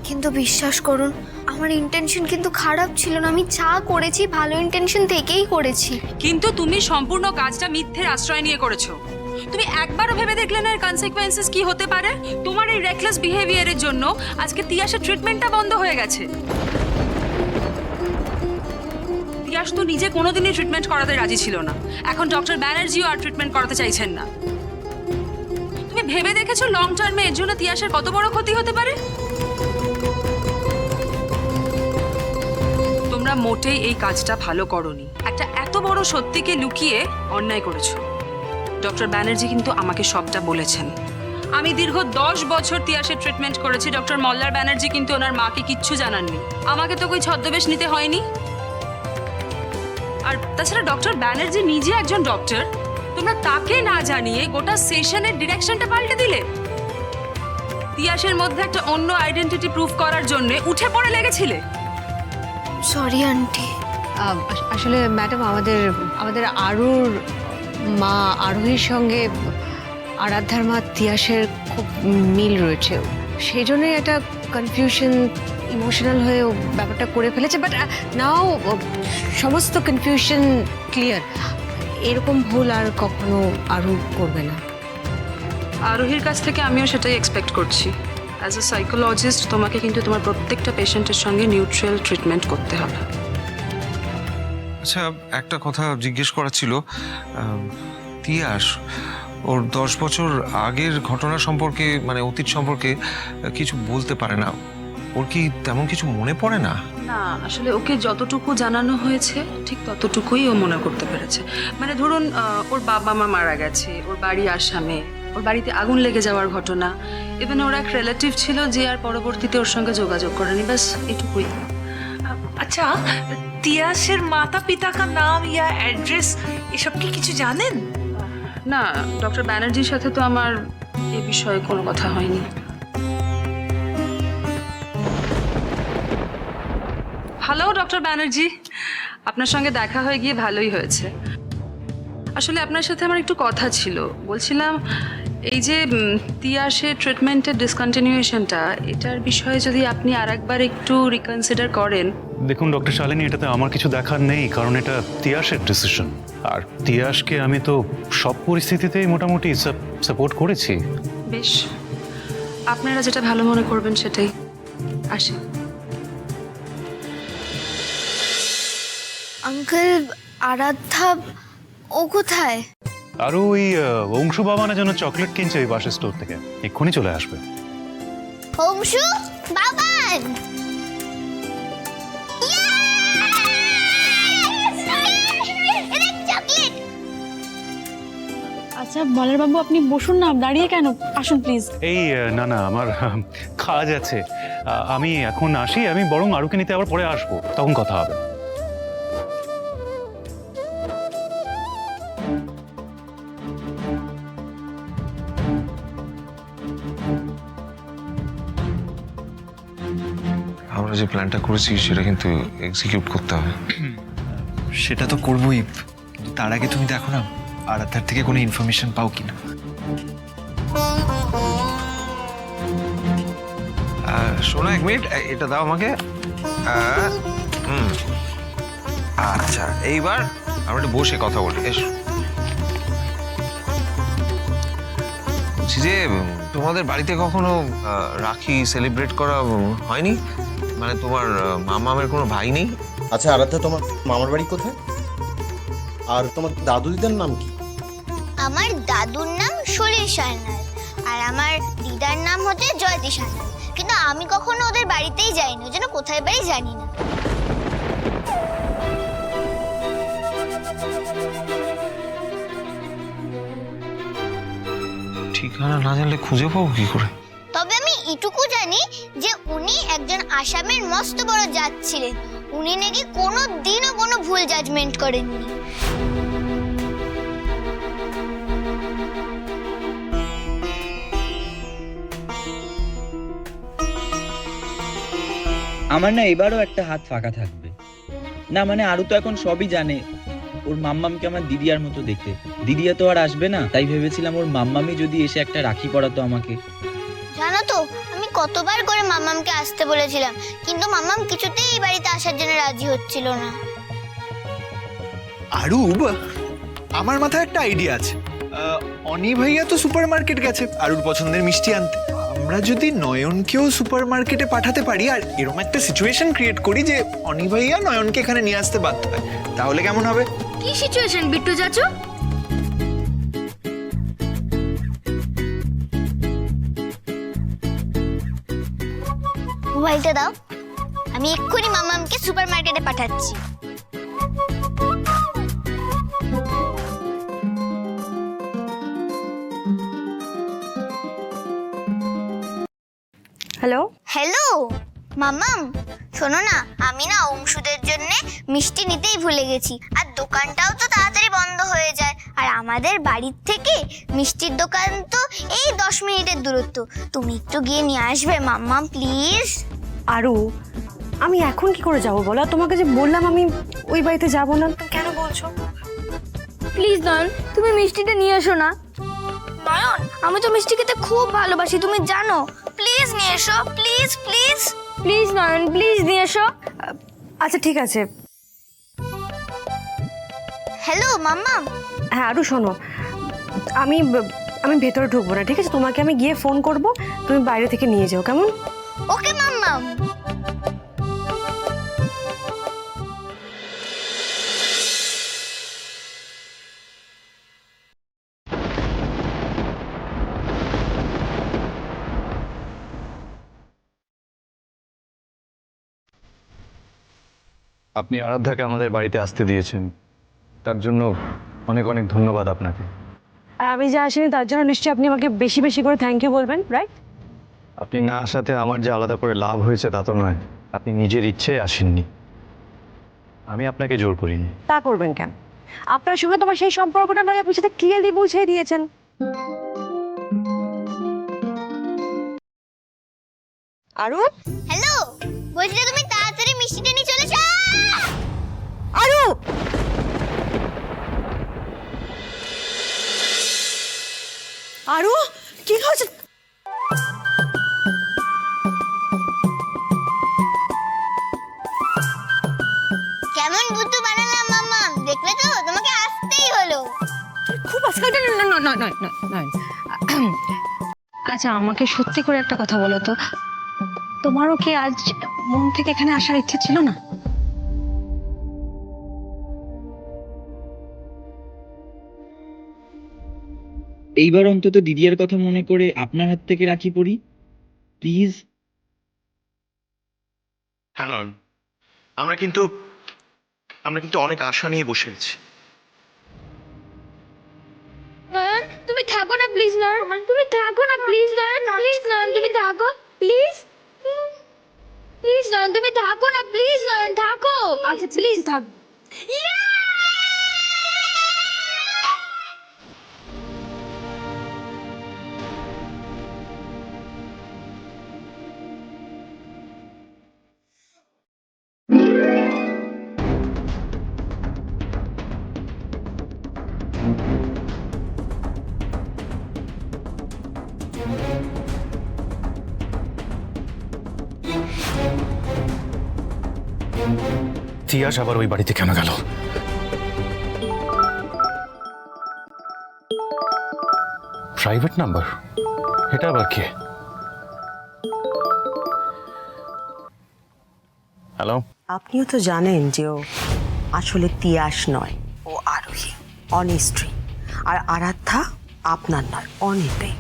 কিন্তু বিশ্বাস করুন আমার ইন্টেনশন কিন্তু খারাপ ছিল না। আমি যা করেছি ভালো ইন্টেনশন থেকেই করেছি। কিন্তু তুমি সম্পূর্ণ কাজটা মিথ্যের আশ্রয় নিয়ে করেছো। তুমি একবারও ভেবে দেখলে না এর কনসিকোয়েন্সেস কি হতে পারে? তোমার এই রেকলেস বিহেভিয়ারের জন্য আজকে তিয়াসের ট্রিটমেন্টটা বন্ধ হয়ে গেছে। তিয়াস তো নিজে কোনোদিনই ট্রিটমেন্ট করাতে রাজি ছিল না, এখন ডক্টর ব্যানার্জিও আর ট্রিটমেন্ট করাতে চাইছেন না। তুমি ভেবে দেখেছো লং টার্মে এর জন্য তিয়াসের কত বড় ক্ষতি হতে পারে? তোমরা মোটেই এই কাজটা ভালো করোনি। একটা এত বড় সত্যিকে লুকিয়ে অন্যায় করেছো। ডক্টর ব্যানার্জি কিন্তু আমাকে সবটা বলেছেন। আমি দীর্ঘ 10 বছর তিয়াসের ট্রিটমেন্ট করেছি। ডক্টর মল্লার ব্যানার্জি কিন্তু ওনার মাকে কিচ্ছু জানাননি। আমাকে তো কই ছদ্মবেশ নিতে হয়নি। আর তাছাড়া ডক্টর ব্যানার্জি নিজে একজন ডক্টর, তোমরা তাকে না জানিয়ে গোটা সেশনের ডিরেকশনটা পাল্টে দিলে। তিয়াসের মধ্যে একটা অন্য আইডেন্টিটি প্রুফ করার জন্য উঠে পড়ে লেগেছিলে। Sorry aunty. আসলে ম্যাডাম আমাদের আরুর মা আরোহীর সঙ্গে আরাধ্যার মা তিয়াসের খুব মিল রয়েছে, সেই জন্যই একটা কনফিউশন, ইমোশনাল হয়ে ও ব্যাপারটা করে ফেলেছে। বাট নাও সমস্ত কনফিউশন ক্লিয়ার। এরকম ভুল আর কখনো আরু করবে না। আরোহীর কাছ থেকে আমিও সেটাই এক্সপেক্ট করছি। অ্যাজ এ সাইকোলজিস্ট তোমাকে কিন্তু তোমার প্রত্যেকটা পেশেন্টের সঙ্গে নিউট্রাল ট্রিটমেন্ট করতে হবে। আচ্ছা, একটা কথা জিজ্ঞেস করার ছিল। তিয়াস ওর 10 বছর আগের ঘটনা সম্পর্কে, মানে অতীত সম্পর্কে কিছু বলতে পারে না। ওর কি তেমন কিছু মনে পড়ে না? না, আসলে ওকে যতটুকু জানানো হয়েছে ঠিক ততটুকুই ও মনে করতে পেরেছে। মানে ধরুন ওর বাবা মা মারা গেছে, ওর বাড়ি আসামে, ওর বাড়িতে আগুন লেগে যাওয়ার ঘটনা, ইভেন ওর এক রিলেটিভ ছিল যে আর পরবর্তীতে ওর সঙ্গে যোগাযোগ করেনি, ব্যাস এটুকুই। अच्छा তিয়াসের माता पिता का नाम या एड्रेस ये सब की কিছু জানেন? না, ডক্টর ব্যানার্জির সাথে তো আমার এ বিষয়ে কোনো কথা হয়নি। হ্যালো ডক্টর ব্যানার্জি, আপনার সঙ্গে দেখা হয়ে গিয়ে ভালোই হয়েছে। আসলে আপনার সাথে আমার একটু কথা ছিল। বলছিলাম এই যে তিয়াসের ট্রিটমেন্টের ডিসকন্টিনিউয়েশনটা, এটার বিষয়ে যদি আপনি আরেকবার একটু রিকনসিডার করেন। দেখুন ডক্টর শালিনী, এটাতে আমার কিছু দেখার নেই, কারণ এটা তিয়াসের ডিসিশন। আর তিয়াসকে আমি তো সব পরিস্থিতিতেই মোটামুটি সাপোর্ট করেছি। বেশ, আপনারা যেটা ভালো মনে করবেন সেটাই। আসি। আঙ্কেল আরাধ্যা ও কোথায়? আর ওই অংশু বাবানের জন্য চকলেট কিনছে ওই পাশের স্টোর থেকে, এক্ষুনি চলে আসবে। অংশু বাবান চকলেট। আচ্ছা বলার বাবু আপনি বসুন না, দাঁড়িয়ে কেন, আসুন প্লিজ। এই না না, আমার কাজ আছে, আমি এখন আসি, আমি বরং আরুকে নিতে আবার পরে আসবো, তখন কথা হবে। আমরা যে প্ল্যানটা করেছি সেটা কিন্তু এক্সিকিউট করতে হবে। সেটা তো করবোই, কিন্তু তার আগে তুমি দেখো না আরাধ্যার থেকে কোনো ইনফরমেশন পাও কিনা। শোনো, 1 মিনিট, এটা দাও আমাকে। আচ্ছা, এইবার আমরা একটু বসে কথা বলি, এসো। বলছি যে তোমাদের বাড়িতে কখনো রাখি সেলিব্রেট করা হয়নি? মানে তোমার মামামের কোনো ভাই নেই? আচ্ছা আরাধ্যা, তোমার মামার বাড়ি কোথায়? আর তোমার দাদু দিদার নাম কি? আমার দাদুর নাম সলিল সান্যাল আর আমার দিদার নাম হচ্ছে জয়তী সান্যাল, কিন্তু আমি কখনো ওদের বাড়িতেই যাইনি, ওই জন্য কোথায় বাড়ি জানি না। ঠিকানা না জানলে খুঁজে পাবো কি করে? তবে আমি এটুকু জানি যে উনি একজন আসামের মস্ত বড় জাত ছিলেন, উনি নাকি কোনো দিনও কোনো ভুল জাজমেন্ট করেননি। আমার না এবারও একটা হাত ফাঁকা থাকবে না, মানে আরু তো এখন সবই জানে, ওর মাম্মামকে আমার দিদিয়ার মতো দেখতে, দিদিয়া তো আর আসবে না, তাই ভেবেছিলাম ওর মাম্মামি যদি এসে একটা রাখি পরাতো আমাকে। জানো তো আমি কতবার করে মাম্মামকে আসতে বলেছিলাম, কিন্তু মাম্মাম কিছুতেই এই বাড়িতে আসার জন্য রাজি হচ্ছিল না। আরু, আমার মাথায় একটা আইডিয়া আছে। অনি ভাইয়া তো সুপার মার্কেট গেছে আরুর পছন্দের মিষ্টি আনতে, আমরা যদি নয়নকেও সুপার মার্কেটে পাঠাতে পারি আর এরকম একটা সিচুয়েশন ক্রিয়েট করি যে অনি ভাইয়া নয়নকে এখানে নিয়ে আসতে বাধ্য হয়, তাহলে কেমন হবে? কি সিচুয়েশন বিট্টু চাচু? মোবাইলটা দাও, আমি এক্ষুনি মাম্মামকে সুপার মার্কেটে পাঠাচ্ছি। হ্যালো হ্যালো মাম্মাম, শোনো না, আমি না অংশুদের জন্য মিষ্টি নিতেই ভুলে গেছি, আর দোকানটাও তো তাড়াতাড়ি বন্ধ হয়ে যায়, আর আমাদের বাড়ির থেকে মিষ্টির দোকান তো এই 10 মিনিটের দূরত্ব, তুমি একটু গিয়ে নিয়ে আসবে মাম্মাম প্লিজ। আরু, আমি এখন কি করে যাবো বলো? তোমাকে যে বললাম আমি ওই বাড়িতে যাবো না, তুমি কেন বলছো? প্লিজ নয়ন, তুমি মিষ্টিটা নিয়ে এসো না। নয়ন, আমি তো মিষ্টি খেতে খুব ভালোবাসি, তুমি জানো, প্লিজ নিয়ে এসো, please please please Nayan, please নিয়ে এসো। আচ্ছা ঠিক আছে। হ্যালো মাম্মাম। হ্যাঁ আরু শোনো, আমি ভেতরে ঢুকবো না, ঠিক আছে? তোমাকে আমি গিয়ে ফোন করব, তুমি বাইরে থেকে নিয়ে যাও, কেমন? ওকে মাম্মাম। আপনি আরাধ্যাকে আমাদের বাড়িতে আসতে দিয়েছেন, তার জন্য অনেক অনেক ধন্যবাদ আপনাকে। আর আমি যে আসিনি তার জন্য নিশ্চয়ই আপনি আমাকে বেশি বেশি করে থ্যাংক ইউ বলবেন, রাইট? আপনি না আসাতে আমার যে আলাদা করে লাভ হয়েছে তা তো নয়, আপনি নিজের ইচ্ছে আসেননি, আমি আপনাকে জোর করিনি। তা করবেন কেন? আপনার সঙ্গে তোমার সেই সম্পর্কটা নয়, আপনি সেটা ক্লিয়ারলি বুঝিয়ে দিয়েছেন। আরু, হ্যালো, বলছি তুমি তাড়াতাড়ি মিষ্টিটা নিয়ে চলে যাও। আরু, আরু কি হচ্ছে? কেমন বুদ্ধু বানালাম মাম্মাম, দেখলে তো, তোমাকে আসতেই হলো। খুব আজকাল নয়। আচ্ছা আমাকে সত্যি করে একটা কথা বলো তো, তোমারও কি আজ মন থেকে এখানে আসার ইচ্ছে ছিল না? এইবার অন্তত দিদিয়ার কথা মনে করে আপনার হাত থেকে রাখি পড়ি প্লিজ। হ্যাঁ নয়ন, আমরা কিন্তু অনেক আশা নিয়ে বসে আছি। নয়ন তুমি থাকো না প্লিজ, নয়ন তুমি থাকো না প্লিজ, নয়ন প্লিজ, নয়ন তুমি থাকো প্লিজ, প্লিজ নয়ন তুমি থাকো না প্লিজ, নয়ন থাকো, আচ্ছা প্লিজ থাক। তিয়াস আবার ওই বাড়িতে কেন গেল? প্রাইভেট নাম্বার, এটা আবার কে? হ্যালো, আপনিও তো জানেন যে ও আসলে তিয়াস নয়, ও আরোহী, অনির স্ত্রী। আর আরাধ্যা আপনার নয়, অনির মেয়ে।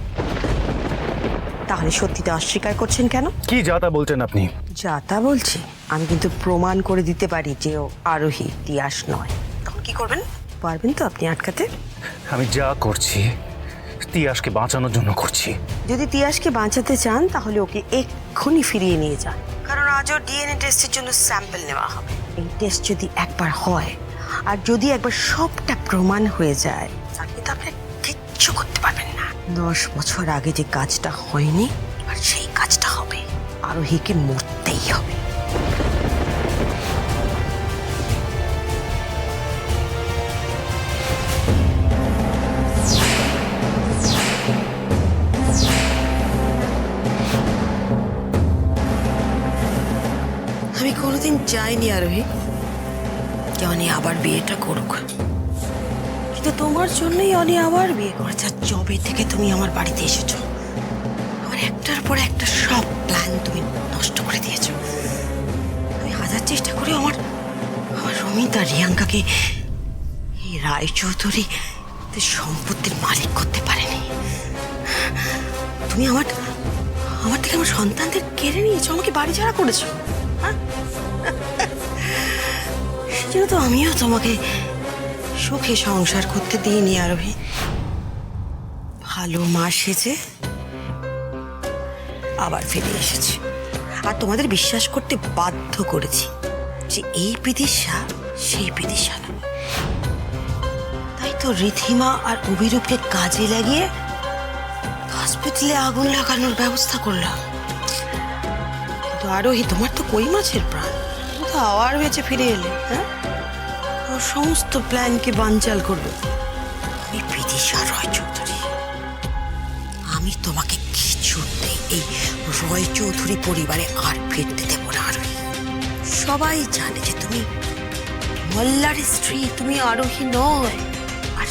তাহলে সত্যিটা অস্বীকার করছেন কেন? কি যা তা বলছেন আপনি? যা তা বলছি, আমি কিন্তু প্রমাণ করে দিতে পারি যে ও আরোহী, তিয়াস নয়। তখন কি করবেন? পারবেন তো আপনি আটকাতে? আমি যা করছি তিয়াসকে বাঁচানোর জন্য করছি। যদি তিয়াসকে বাঁচাতে চান তাহলে ওকে এক্ষুনি ফিরিয়ে নিয়ে যান, কারণ আজ ওর ডিএনএ টেস্টের জন্য স্যাম্পল নেওয়া হবে। এই টেস্ট যদি একবার হয় আর যদি একবার সবটা প্রমাণ হয়ে যায় তাহলে তো আপনি কিচ্ছু করতে পারবেন না। 10 বছর আগে যে কাজটা হয়নি, এবার সেই কাজটা হবে। আরোহীকে মরতেই হবে। আমি কোনোদিন চাইনি আরোহী যে অনি আবার বিয়েটা করুক, কিন্তু তোমার জন্যই অনি আবার বিয়ে করেছে। আর জবে থেকে তুমি আমার বাড়িতে এসেছো, আমার একটার পর একটা সব প্ল্যান তুমি নষ্ট করে দিয়েছো। আমি হাজার চেষ্টা করে আমার রমিতা রিয়াঙ্কাকে এই রায়চৌধুরী সম্পত্তির মালিক করতে পারেনি। তুমি আমার থেকে আমার সন্তানদের কেড়ে নিয়েছো, আমাকে বাড়ি ছাড়া করেছো। সেজন্য তো আমিও তোমাকে সুখে সংসার করতে দিইনি আরোহী। ভালো মা সেজে আবার ফিরে এসেছি, আর তোমাদের বিশ্বাস করতে বাধ্য করেছি যে এই বিদিশা সেই বিদিশা না। তাই তো রিধিমা আর অভিরূপকে কাজে লাগিয়ে হসপিটালে আগুন লাগানোর ব্যবস্থা করলাম। কিন্তু আরোহী, তোমার তো কই মাছের প্রাণ, তুমি তো আবার বেঁচে ফিরে এলে। হ্যাঁ, ওর সমস্ত প্ল্যানকে বানচাল করবে এই বিদিশা রয় চৌধুরী। আমি তোমাকে কিছুতেই এই রয় চৌধুরী পরিবারে আর ফিরতে দেবো না আরোহী। সবাই জানে যে তুমি মল্লার স্ত্রী, তুমি আরোহী নয়। আর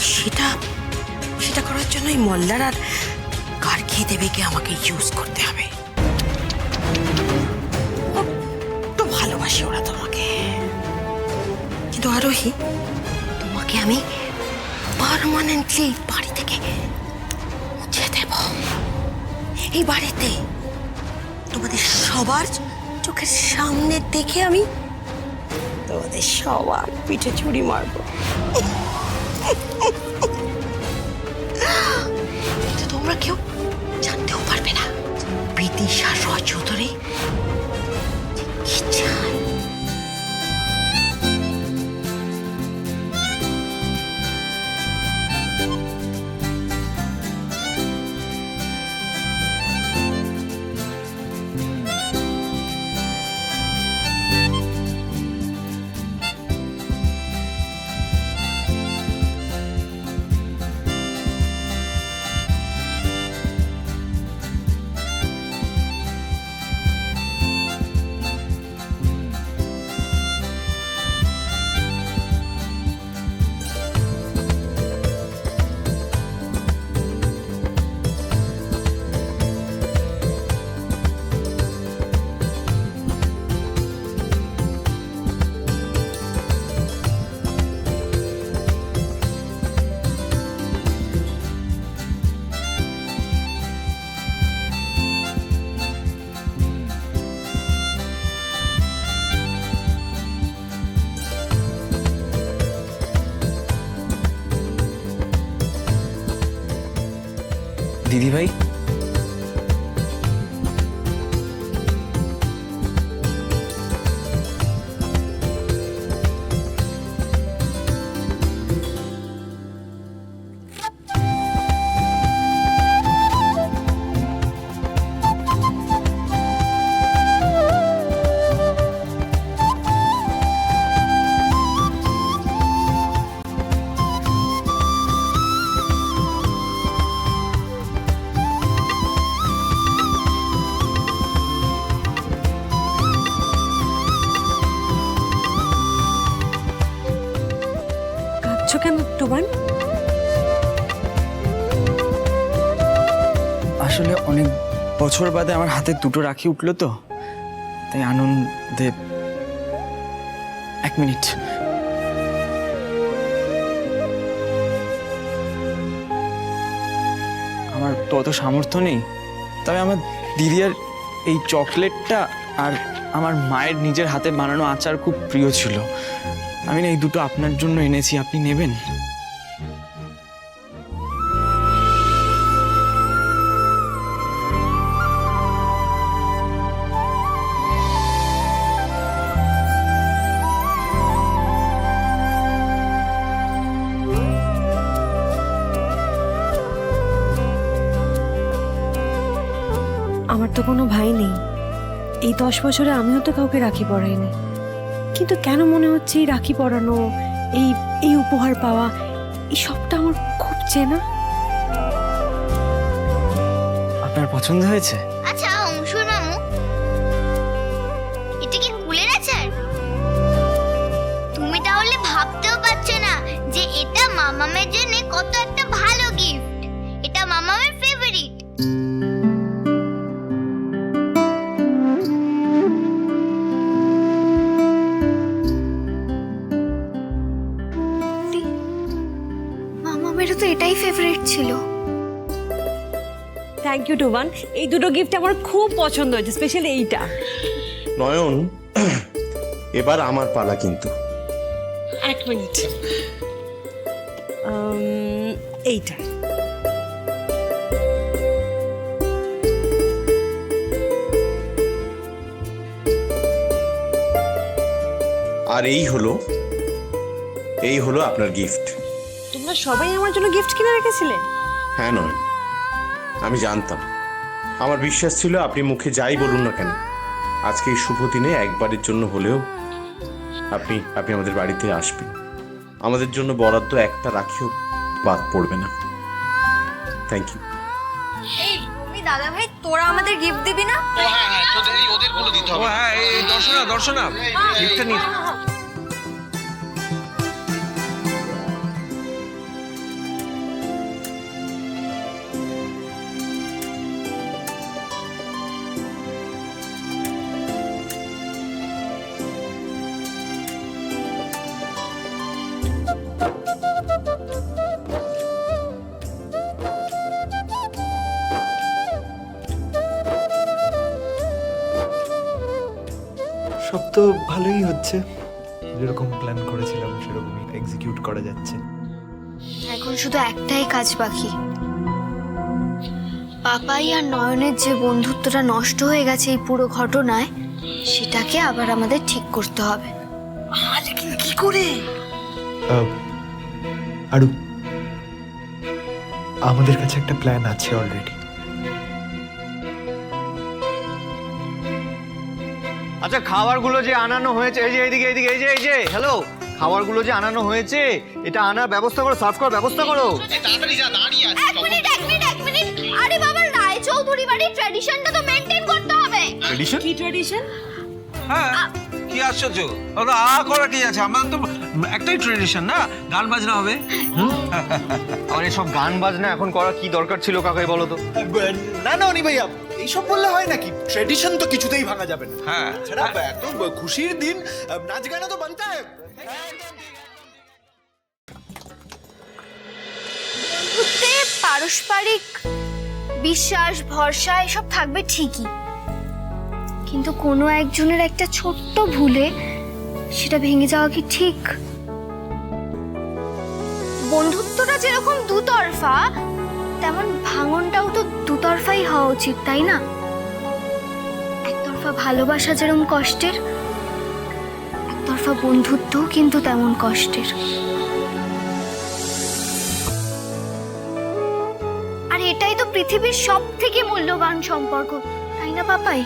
সেটা করার জন্যই মল্লার আর গার্গী দেবীকে আমাকে ইউজ করতে হবে। তো ভালোবাসি ওরা তোমাকে, কিন্তু আরোহী, তোমাকে আমি পার্মানেন্টলি বাড়ি থেকে মুছে দেব। এই বাড়িতে তোমাদের সবার চোখের সামনে দেখে আমি তোমাদের সবার পিঠে ছুরি মারবো। কিন্তু তোমরা কেউ জানতেও পারবে না বিদিশা রয় চৌধুরী কি চায়। দিদিভাই। কাঁদছো কেন টুবান? আসলে অনেক বছর বাদে আমার হাতে দুটো রাখি উঠলো তো, তাই আনন্দে। 1 মিনিট। আমার তো অত সামর্থ্য নেই, তবে আমার দিদির এই চকলেটটা আর আমার মায়ের নিজের হাতে বানানো আচার খুব প্রিয় ছিল। আমি না এই দুটো আপনার জন্য এনেছি, আপনি নেবেন? আমার তো কোনো ভাই নেই। এই 10 বছরে আমিও তো কাউকে রাখি পরাইনি, কিন্তু কেন মনে হচ্ছে এই রাখি পরানো, এই উপহার পাওয়া, এই সবটা আমার খুব চেনা। আপনার পছন্দ হয়েছে? আচ্ছা অংশুর মামু, এটা কি কুলের আচার? তুমি তাহলে ভাবতেও পারছো না যে এটা মামামের জন্য কত একটা ভালো গিফট। এটা মামামের ফেভারিট। মামামেরও তো এটাই ফেভারিট ছিল। থ্যাংক ইউ টুবান, এই দুটো গিফট আমার খুব পছন্দ হয়েছে, স্পেশালি এইটা। নয়ন, এবার আমার পালা কিন্তু। 1 মিনিট। এইটা। আর এই হলো আপনার গিফট। তোমরা সবাই আমার জন্য গিফট কিনে রেখেছিলে? হ্যাঁ নয়ন, আমি জানতাম, আমার বিশ্বাস ছিল আপনি মুখে যাই বলুন না কেন, আজকে এই শুভ দিনে একবারের জন্য হলেও আপনি আমাদের বাড়িতে আসবেন। আমাদের জন্য বরাদ্দ একটা রাখিও বাদ পড়বে না। Thank you. এই তুমি দাদা ভাই, তোরা আমাদের গিফট দিবি না? দর্শনা গিফটটা নিয়ে সব তো ভালোই হচ্ছে, যেরকম প্ল্যান করেছিলাম সেরকমই এক্সিকিউট করা যাচ্ছে। এখন শুধু একটাই কাজ বাকি। পাপাই আর নয়নের যে বন্ধুত্বটা নষ্ট হয়ে গেছে এই পুরো ঘটনায়, সেটাকে আবার আমাদের ঠিক করতে হবে। কি করে? আরু, আমাদের কাছে একটা প্ল্যান আছে অলরেডি। আচ্ছা, খাবারগুলো যে আনানো হয়েছে, এই যে এইদিকে হ্যালো, খাবারগুলো যে আনানো হয়েছে এটা আনার ব্যবস্থা করো, সার্ভ করার ব্যবস্থা করো। এক মিনিট। আরে বাবা, রায়চৌধুরী বাড়ির ট্র্যাডিশনটা তো মেইনটেইন করতে হবে। ট্র্যাডিশন? কি ট্র্যাডিশন? হ্যাঁ, কি আশ্চর্য, করা কি আছে, আমার তো একটাই ট্রেডিশন না, গান বাজনা হবে। আর এসব গান বাজনা এখন করা কি দরকার ছিল কাকাই বলো তো? না অনি ভাইয়া, এইসব বললে হয় নাকি? ট্র্যাডিশন তো কিছুতেই ভাঙা যাবে না। হ্যাঁ, ছাড়া এত খুশির দিন, নাচ গানা তো বানতে হয়। বন্ধুত্বে পারস্পরিক বিশ্বাস, ভরসা এসব থাকবে ঠিকই, কিন্তু কোনো একজনের একটা ছোট্ট ভুলে সেটা ভেঙে যাওয়া কি ঠিক? বন্ধুত্বটা যেরকম দুতরফা, তেমন ভাঙনটাও তো দুতরফাই হওয়া উচিত, তাই না? একতরফা ভালোবাসা যেরকম কষ্টের, একতরফা বন্ধুত্বও কিন্তু তেমন কষ্টের। আর এটাই তো পৃথিবীর সব থেকে মূল্যবান সম্পর্ক, তাই না পাপাই?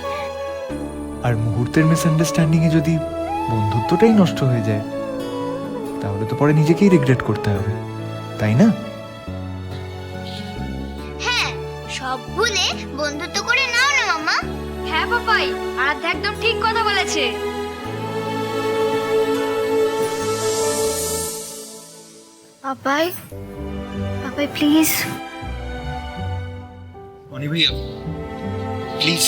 আর মুহূর্তের মিসআন্ডারস্ট্যান্ডিং এ যদি বন্ধুত্বটাই নষ্ট হয়ে যায়, তাহলে তো পরে নিজেকেই রিগ্রেট করতে হবে, তাই না? হ্যাঁ, সব ভুলে বন্ধুত্ব করে নাও না মামা। হ্যাঁ পাপাই, আরাধ্যা একদম ঠিক কথা বলেছে। পাপাই, পাপাই প্লিজ। অনি ভাইয়া প্লিজ।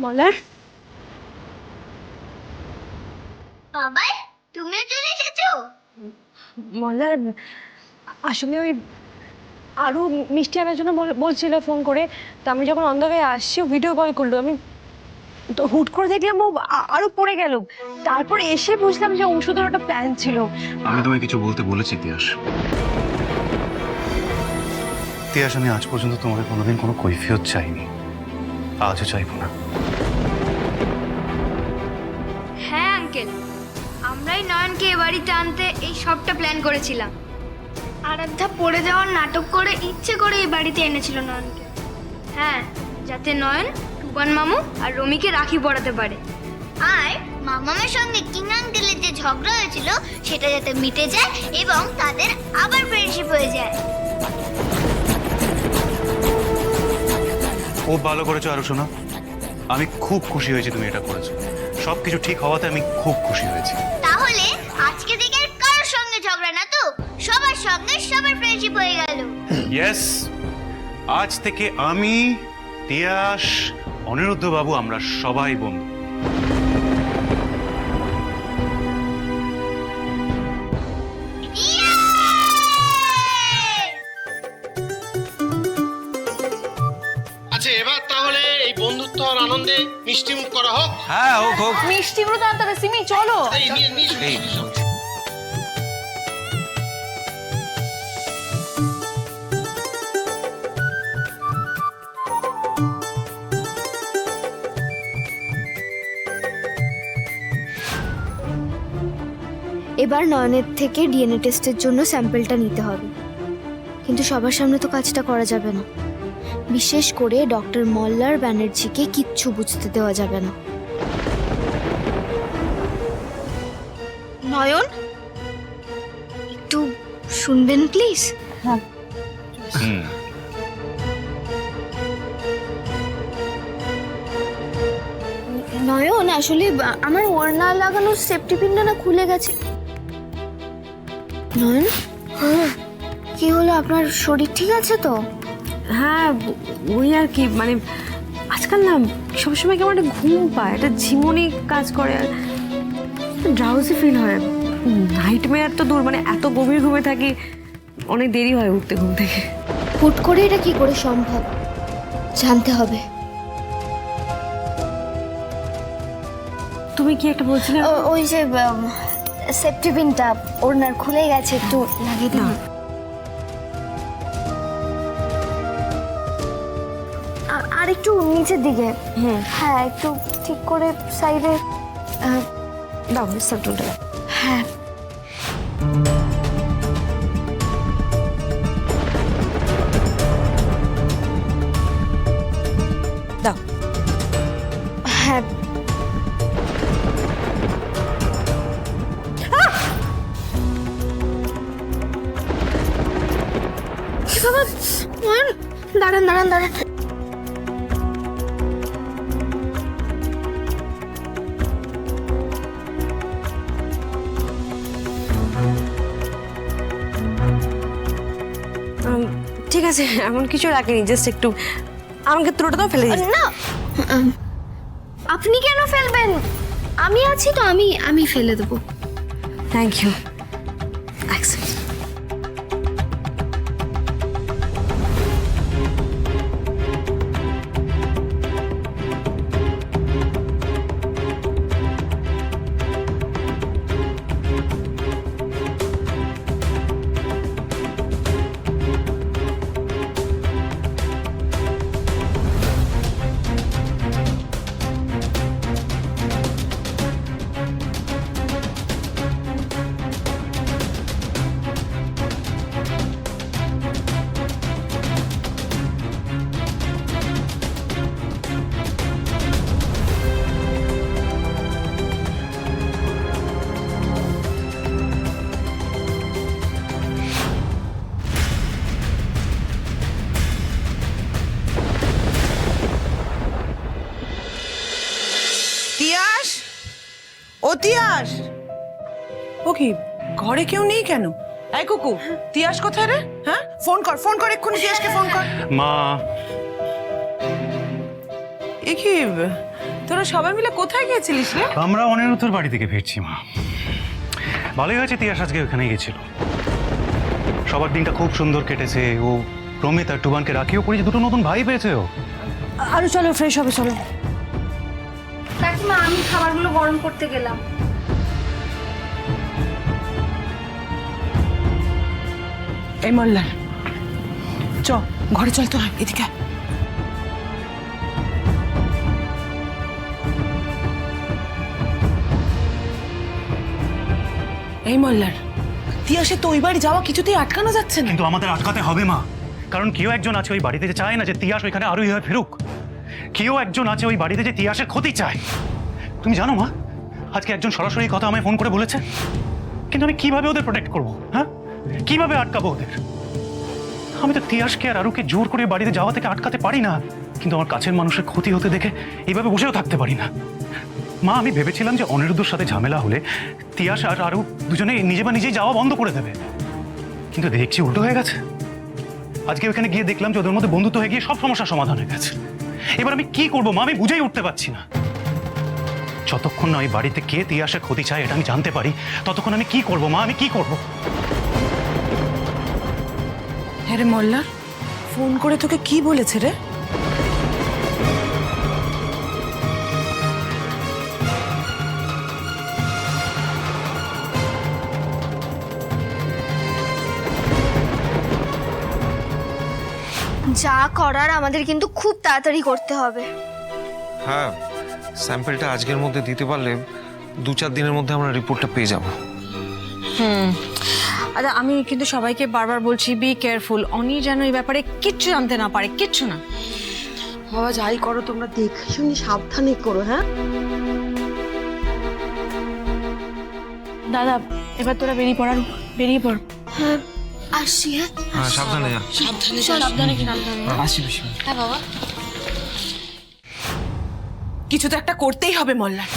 মলার, বাবাই, তুমিও চলে এসেছো? মলার আসলে ওই আরো মিষ্টি আনার জন্য বলছিল ফোন করে। তো আমি যখন অন দ্য ওয়ে আসছি, ভিডিও কল করলো। আমি তো হুট করে দেখলাম ও আরো পড়ে গেল। তারপর এসে বুঝলাম যে ঔষধের একটা প্ল্যান ছিল। আমি তোমায় কিছু বলতে বলেছি তিয়াস। তিয়াস, আমি আজ পর্যন্ত তোমাকে কোনোদিন কোনো কৈফিয়ত চাইনি, আজও চাইবো না। হ্যাঁ আঙ্কেল, আমরাই নয়নকে এ বাড়িতে আনতে এই সবটা প্ল্যান করেছিলাম। আরাধ্যা পড়ে যাওয়ার নাটক করে ইচ্ছে করে এই বাড়িতে এনেছিল নয়নকে। হ্যাঁ, যাতে নয়ন টুবান মামু আর রমিকে রাখি পরাতে পারে। আর মামামের সঙ্গে কিং আঙ্কেলের যে ঝগড়া হয়েছিল সেটা যাতে মিটে যায় এবং তাদের আবার ফ্রেন্ডশিপ হয়ে যায়। খুব ভালো করেছো আরো শোনা, আমি খুব খুশি হয়েছি তুমি এটা করেছো। সবকিছু ঠিক হওয়াতে আমি খুব খুশি হয়েছি। তাহলে আজকে থেকে আর কারোর সঙ্গে ঝগড়া না তো, সবার সঙ্গে সবার ফ্রেন্ডশিপ হয়ে গেল। ইয়েস, আজ থেকে আমি, তিয়াস, অনিরুদ্ধ বাবু আমরা সবাই বন্ধু। আচ্ছা, এবার তাহলে এই বন্ধুত্ব আর আনন্দে মিষ্টি মুখ করা হোক। হ্যাঁ, হোক হোক। মিষ্টি গুলো তাড়াতাড়ি, সিমি চলো। এই নিয়ে এই, এবার নয়নের থেকে ডিএনএ টেস্টের জন্য স্যাম্পলটা নিতে হবে, কিন্তু সবার সামনে তো কাজটা করা যাবে না। বিশেষ করে ডক্টর মল্লার ব্যানার্জিকে কিচ্ছু বুঝতে দেওয়া যাবে না। নয়ন, একটু শুনবেন প্লিজ? নয়ন, আসলে আমার ওড়না লাগানোর সেফটি পিনটা না খুলে গেছে। নয়ন, কি হলো? আপনার শরীর ঠিক আছে তো? হ্যাঁ, ওই আর কি, মানে আজকাল না সবসময় কেমন একটা ঘুম পায়, একটা ঝিমুনি কাজ করে, আর ড্রাউজি ফিল হয়। নাইট মেয়ার তো দূর, মানে এত গভীর ঘুমে থাকি, অনেক দেরি হয় উঠতে ঘুম থেকে। হুট করে এটা কি করে সম্ভব, জানতে হবে। তুমি কি একটা বলছিলে? ওই যে সেফটি পিনটা ওড়নার খুলে গেছে, একটু লাগিয়ে দিন। আর একটু নিচের দিকে। হ্যাঁ, একটু ঠিক করে সাইডে দাও সাবটুলটা। হ্যাঁ। দাও। হ্যাঁ। বাবা, দাঁড়ান দাঁড়ান দাঁড়ান। ঠিক আছে, এমন কিছু রাখেনি, জাস্ট একটু আমাকে তুলোটাও ফেলে দিন। না, আপনি কেন ফেলবেন? আমি আছি তো, আমি ফেলে দেবো। Thank you. অ্যাকসেপ্ট। তিয়াস, ও তিয়াস, ও কি ঘরে কেউ নেই কেন? এই কুকু, তিয়াস কোথায় রে? হ্যাঁ, ফোন কর এক্ষুনি তিয়াসকে ফোন কর। মা, এ কি তোরা সবাই মিলে কোথায় গিয়েছিলিস রে? আমরা অনিরুদ্ধর বাড়ি থেকে ফিরছি মা। ভালোই হয়েছে তিয়াস আজকে ওখানে গেছিল। সবার দিনটা খুব সুন্দর কেটেছে। ও প্রমিত আর টুবানকে রাখিও করেছে, দুটো নতুন ভাই পেয়েছে ও। আরো চলো, ফ্রেশ হবে, চলো। কাকিমা, আমি খাবারগুলো গরম করতে গেলাম। এই মল্লার, চ ঘরে চল তো, এদিকে। এই মল্লার, তিয়াসে তো ওই বাড়ি যাওয়া কিছুতেই আটকানো যাচ্ছে না। কিন্তু আমাদের আটকাতে হবে মা, কারণ কেউ একজন আছে ওই বাড়িতে যে চায় না যে তিয়াস ওইখানে আরোই হয়ে ফিরুক। কেউ একজন আছে ওই বাড়িতে যে তিয়াসের ক্ষতি চায়। তুমি জানো মা, আজকে একজন সরাসরি কথা আমায় ফোন করে বলেছে, কিন্তু আমি কিভাবে ওদের প্রোটেক্ট করবো? হ্যাঁ, কিভাবে আটকাবো ওদের? আমি তো তিয়াসকে আর আরুকে জোর করে বাড়িতে যাওয়া থেকে আটকাতে পারি না, কিন্তু আমার কাছের মানুষের ক্ষতি হতে দেখে এইভাবে বসেও থাকতে পারি না। মা, আমি ভেবেছিলাম যে অনিরুদ্ধর সাথে ঝামেলা হলে তিয়াস আর আরু দুজনে নিজে বা নিজেই যাওয়া বন্ধ করে দেবে, কিন্তু দেখছি উল্টো হয়ে গেছে। আজকে ওখানে গিয়ে দেখলাম যে ওদের মধ্যে বন্ধুত্ব হয়ে গিয়ে সব সমস্যার সমাধান হয়ে গেছে। এবার আমি কি করবো মা, আমি বুঝেই উঠতে পারছি না। যতক্ষণ না ওই বাড়িতে কে তিয়াসের ক্ষতি চায় এটা আমি জানতে পারি, ততক্ষণ আমি কি করবো মা, আমি কি করবো? হ্যাঁ রে মল্লা, ফোন করে তোকে কি বলেছে রে? যা করার আমাদের কিন্তু খুব তাড়াতাড়ি করতে হবে। হ্যাঁ, স্যাম্পলটা আজকের মধ্যে দিতে পারলে 2-4 দিনের মধ্যে আমরা রিপোর্টটা পেয়ে যাব। আচ্ছা, আমি কিন্তু সবাইকে বারবার বলছি, বি কেয়ারফুল। অনি যেন এই ব্যাপারে কিচ্ছু জানতে না পারে, কিচ্ছু না। বাবা, যাই করো তোমরা দেখে শুনে সাবধানে করো। হ্যাঁ দাদা, এবার তোরা বেরিয়ে পড়। হ্যাঁ, আসছি। হ্যাঁ, সাবধানে যা। সাবধানে। আসি পিসিমা। হ্যাঁ বাবা। কিছু তো একটা করতেই হবে মল্লার।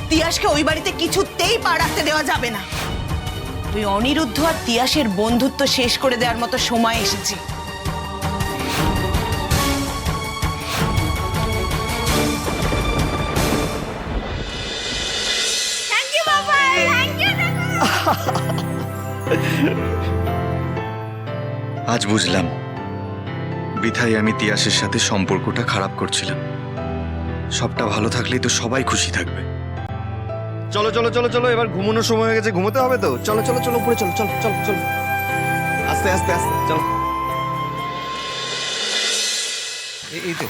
তিয়াসকে ওই বাড়িতে কিছুতেই পা রাখতে দেওয়া যাবে না। তুই অনিরুদ্ধ আর তিয়াসের বন্ধুত্ব শেষ করে দেওয়ার মতো সময় এসেছে। থ্যাংক ইউ বাবা, থ্যাংক ইউ। আজ বুঝলাম বৃথাই আমি তিয়াসের সাথে সম্পর্কটা খারাপ করছিলাম। সবটা ভালো থাকলেই তো সবাই খুশি থাকবে। চলো চলো চলো চলো, এবার ঘুমানোর সময় হয়ে গেছে, ঘুমোতে হবে তো। চলো চলো চলো, উপরে চলো চলো চলো চলো, আস্তে আস্তে আস্তে চলো। এই তো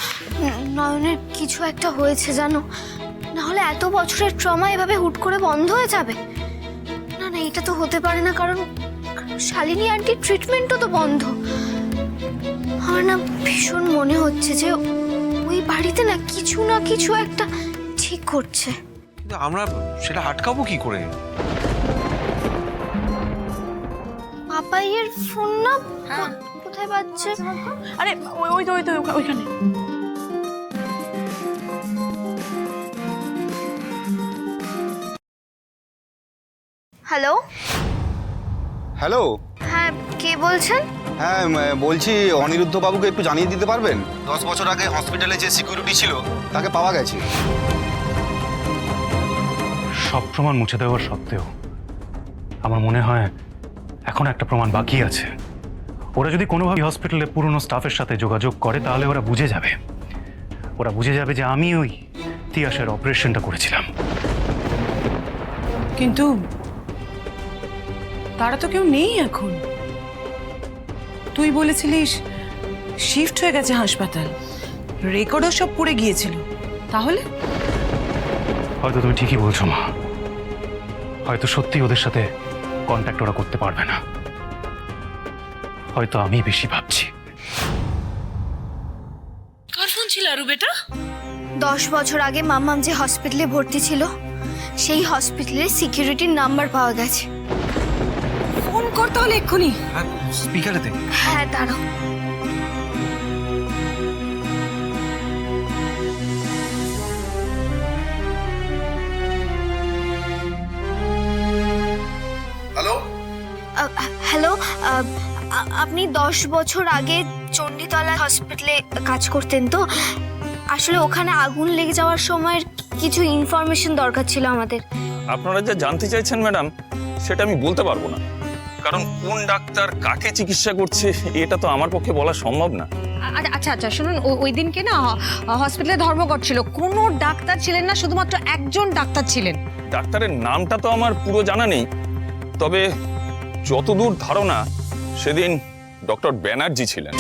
নয়নের কিছু একটা হয়েছে জানো, না হলে এত বছরের ট্রমা এভাবে হুট করে বন্ধ হয়ে যাবে? না না, এটা তো হতে পারে না, কারণ শালিনী আন্টির ট্রিটমেন্টও তো বন্ধ। আমার না ভীষণ মনে হচ্ছে যে ওই বাড়িতে না কিছু একটা ঠিক করছে। কিন্তু আমরা সেটা আটকাবো কি করে? পাপাইয়ের ফোন না কোথায় বাজছে? আরে ওই তো ওইখানে। Hello, hello. হ্যাঁ কে বলছেন? হ্যাঁ বলছি অনিরুদ্ধ বাবুকে একটু জানিয়ে দিতে পারবেন? 10 বছর আগে হসপিটালে যে সিকিউরিটি ছিল তাকে পাওয়া গেছে। সব প্রমাণ মুছে দেওয়ার সত্ত্বেও আমার মনে হয় এখন একটা প্রমাণ বাকি আছে। ওরা যদি কোনোভাবে হসপিটালে পুরনো স্টাফের সাথে যোগাযোগ করে তাহলে ওরা বুঝে যাবে যে আমি ওই তিয়াসের অপারেশনটা করেছিলাম। কিন্তু তারা তো কেউ নেই এখন। তুই বলেছিলিস শিফট হয়ে গেছে হাসপাতাল, রেকর্ডও সব পড়ে গিয়েছিল। তাহলে হয়তো তুমি ঠিকই বলছো মা, হয়তো সত্যি ওদের সাথে কন্ট্যাক্ট ওরা করতে পারবে না। হয়তো আমি বেশি ভাবছি। কার ফোন ছিল আরু বেটা? 10 বছর আগে মাম্মাম যে হসপিটালে ভর্তি ছিল সেই হসপিটালের সিকিউরিটির নাম্বার পাওয়া গেছে। ফোন কর তাহলে এক্ষুনি। স্পিকারেতে। হ্যাঁ দাঁড়াও। হ্যালো। হ্যালো, আপনি 10 বছর আগে চণ্ডীতলা হসপিটালে কাজ করতেন তো? আসলে ওখানে আগুন লেগে যাওয়ার সময় কিছু ইনফরমেশন দরকার ছিল আমাদের। আপনারা যা জানতে চাইছেন ম্যাডাম সেটা আমি বলতে পারবো না, কারণ কোন ডাক্তার কাকে চিকিৎসা করছে এটা তো আমার পক্ষে বলা সম্ভব না। আচ্ছা শুনুন, ওই দিনকে না হসপিটালে ধর্মঘট ছিল, কোনো ডাক্তার ছিলেন না, শুধুমাত্র একজন ডাক্তার ছিলেন। ডাক্তারের নামটা তো আমার পুরো জানা নেই, তবে যতদূর ধারণা সেদিন ডক্টর ব্যানার্জি ছিলেন।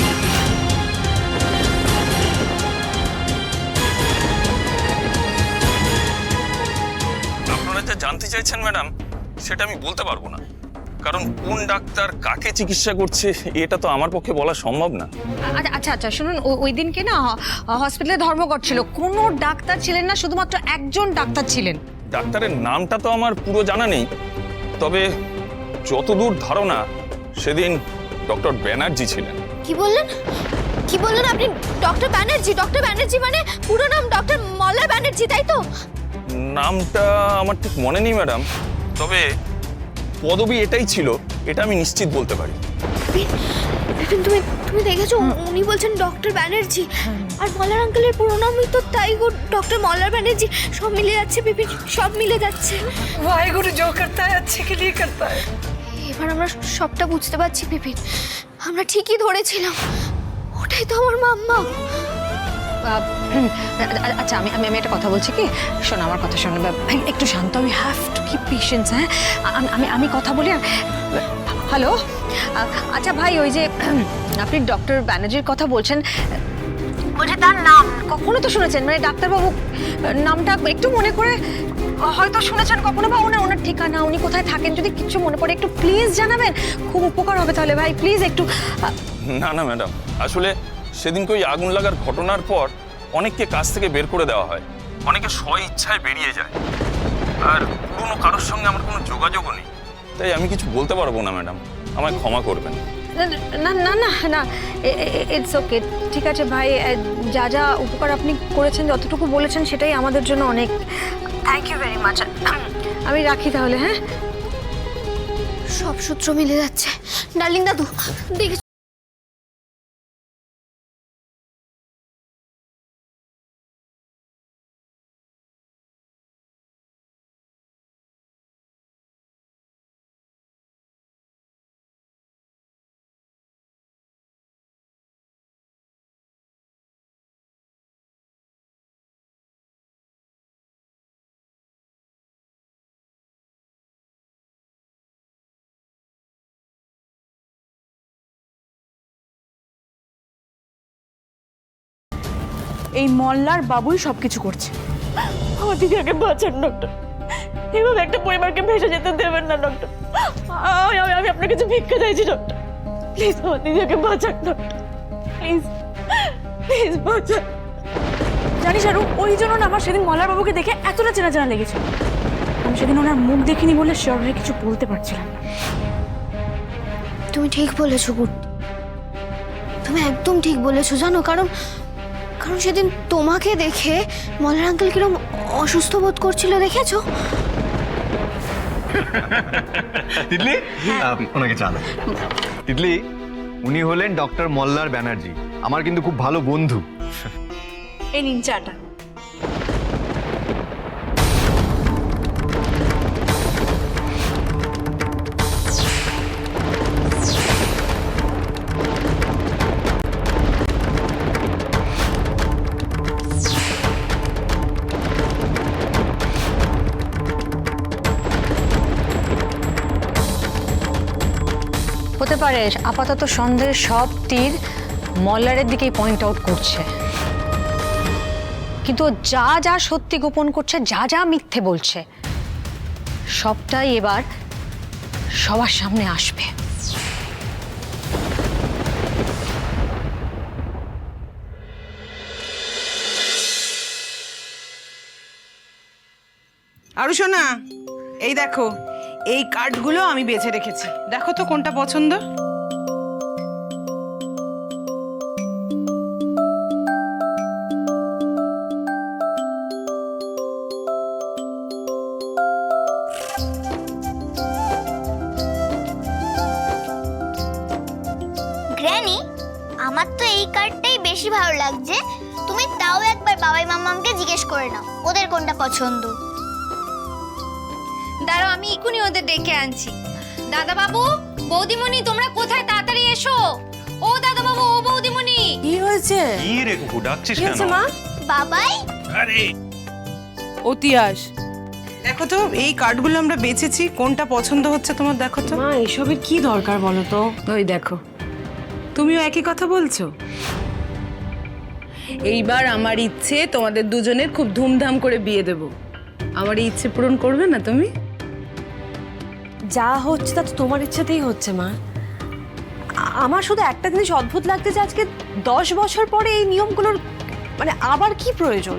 আপনারা যা জানতে চাইছেন ম্যাডাম সেটা আমি বলতে পারবো না, কারণ কোন ডাক্তার কাকে চিকিৎসা করছে এটা তো আমার পক্ষে বলা সম্ভব না। আচ্ছা শুনুন, ওই দিনকে না হসপিটালে ধর্মঘট ছিল, কোনো ডাক্তার ছিলেন না, শুধুমাত্র একজন ডাক্তার ছিলেন। ডাক্তারের নামটা তো আমার পুরো জানা নেই, তবে যতদূর ধারণা সেদিন ডক্টর ব্যানার্জি ছিলেন। কি বললেন আপনি? ডক্টর ব্যানার্জি মানে পুরো নাম ডক্টর মল্লার ব্যানার্জি, তাই তো? নামটা আমার ঠিক মনে নেই ম্যাডাম, তবে পদবি এটাই ছিল, এটা আমি নিশ্চিত বলতে পারি। বিপিন, তুমি দেখেছো উনি বলছেন ডক্টর ব্যানার্জি, আর মল্লার আঙ্কেলের পুরো নামই তো তাই গো, ডক্টর মল্লার ব্যানার্জি। সব মিলে যাচ্ছে বিপিন, সব মিলে যাচ্ছে। वाहेगुरु जो करता है अच्छे के लिए करता है। এবার আমরা সবটা বুঝতে পারছি বিপিন, আমরা ঠিকই ধরেছিলাম, ওটাই তো আমার মাম্মা। আচ্ছা আমি একটা কথা বলছি কি, শোনো আমার কথা শোনো, একটু শান্ত, আমি হ্যাভ টু কিপ পেশেন্স। হ্যাঁ আমি কথা বলি। হ্যালো, আচ্ছা ভাই, ওই যে আপনি ডক্টর ব্যানার্জির কথা বলছেন, বলছে তার নাম কখনো তো শুনেছেন, মানে ডাক্তারবাবু নামটা একটু মনে করে হয়তো শুনেছেন কখনো, বা ওনার ঠিকানা, উনি কোথায় থাকেন, যদি কিছু মনে পড়ে একটু প্লিজ জানাবেন, খুব উপকার হবে তাহলে ভাই, প্লিজ একটু। না ম্যাডাম, আসলে সেদিনকে ওই আগুন লাগার ঘটনার পর অনেককে কাজ থেকে বের করে দেওয়া হয়, অনেকে স্ব ইচ্ছায় বেরিয়ে যায়, আর পুরনো কারোর সঙ্গে আমার কোনো যোগাযোগও নেই, তাই আমি কিছু বলতে পারবো না ম্যাডাম, আমায় ক্ষমা করবেন। না ইটস ওকে, ঠিক আছে ভাই, যা উপকার আপনি করেছেন, যতটুকু বলেছেন সেটাই আমাদের জন্য অনেক। Thank you very much. আমি রাখি তাহলে। হ্যাঁ, সব সূত্র মিলে যাচ্ছে। ডার্লিং দাদু, দেখি এই মল্লার বাবুই সবকিছু করছে। আমার দিদিকে বাঁচান ডক্টর, এভাবে একটা পরিবারকে ভেসে যেতে দেবেন না ডক্টর। আমি আপনার কাছে ভিক্ষা চাইছি ডক্টর, প্লিজ আমার দিদিকে বাঁচান ডক্টর, প্লিজ প্লিজ বাঁচান। জানিস আরু, ওই জন্য না আমার সেদিন মল্লার বাবুকে দেখে এতটা চেনা চেনা লেগেছিল। আমি সেদিন ওনার মুখ দেখিনি বলে শিওর হয়ে কিছু বলতে পারছিলাম না। তুমি ঠিক বলেছো গুড, তুমি একদম ঠিক বলেছো। জানো কারণ কারণ সেদিন তোমাকে দেখে মলার আঙ্কেল কিরম অসুস্থ বোধ করছিল, দেখেছো? তিতলি, ওনাকে চা দাও। তিতলি, উনি হলেন ডক্টর মল্লার ব্যানার্জি, আমার কিন্তু খুব ভালো বন্ধু। এই নিন চাটা। হতে পারে আপাতত সন্দেহের সব তীর মল্লারের দিকেই পয়েন্ট আউট করছে, কিন্তু যা যা সত্যি গোপন করছে, যা যা মিথ্যে বলছে, সবটাই এবার সবার সামনে আসবে। আরু শোনা, এই দেখো, এই কার্ডগুলো আমি বেছে রেখেছি, দেখো তো কোনটা পছন্দ। গ্র্যানি, আমার তো এই কার্ডটাই বেশি ভালো লাগছে। তুমি তাও একবার বাবাই মামাকে জিজ্ঞেস করে নাও ওদের কোনটা পছন্দ। দাঁড়াও, আমি এক্ষুনি ওদের ডেকে আনছি। দাদা বাবু, বৌদিমণি, তোমরা কোথায়? তাড়াতাড়ি এসো। ও দাদা বাবু, ও বৌদিমণি। কি হয়েছে? কি রে কুকু, ডাকছিস কি কেন? হয়েছে মা? বাবাই, আরে অতিয়াস, দেখো তো এই কার্ডগুলো আমরা বেছেছি, কোনটা পছন্দ হচ্ছে তোমার দেখো তো। মা, এসবের কি দরকার বলো তো? ওই দেখো, তুমিও একই কথা বলছো। এইবার আমার ইচ্ছে তোমাদের দুজনের খুব ধুমধাম করে বিয়ে দেব। আমার এই ইচ্ছে পূরণ করবে না তুমি? যা হচ্ছে তা তো তোমার ইচ্ছাতেই হচ্ছে মা। আমার শুধু একটা জিনিস অদ্ভুত লাগছে যে আজকে 10 বছর পরে এই নিয়মগুলোর মানে আবার কি প্রয়োজন?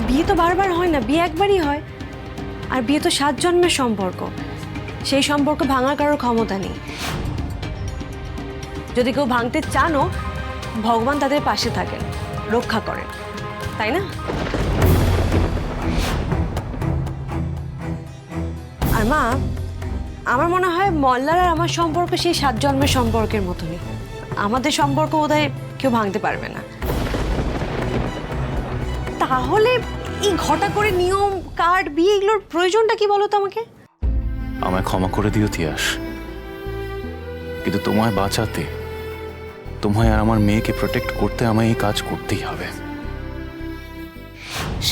বিয়ে তো বারবার হয় না, বিয়ে একবারই হয়। আর বিয়ে তো 7 জন্মের সম্পর্ক, সেই সম্পর্ক ভাঙার কারোর ক্ষমতা নেই। যদি কেউ ভাঙতে চানো, ভগবান তাদের পাশে থাকেন, রক্ষা করেন, তাই না? আর মা, আমার মনে হয় মল্লার আর আমার সম্পর্ক সেই 7 জন্মের সম্পর্কের মতনই। আমাদের সম্পর্ক বোধহয় কেউ ভাঙতে পারবে না। তাহলে এই ঘটা করে নিয়ম, কার্ড, বিয়ে, এগুলোর প্রয়োজনটা কি বলো তো আমাকে? আমায় ক্ষমা করে দিও তিয়াস, কিন্তু তোমায় বাঁচাতে, তোমায় আর আমার মেয়েকে প্রোটেক্ট করতে আমায় এই কাজ করতেই হবে।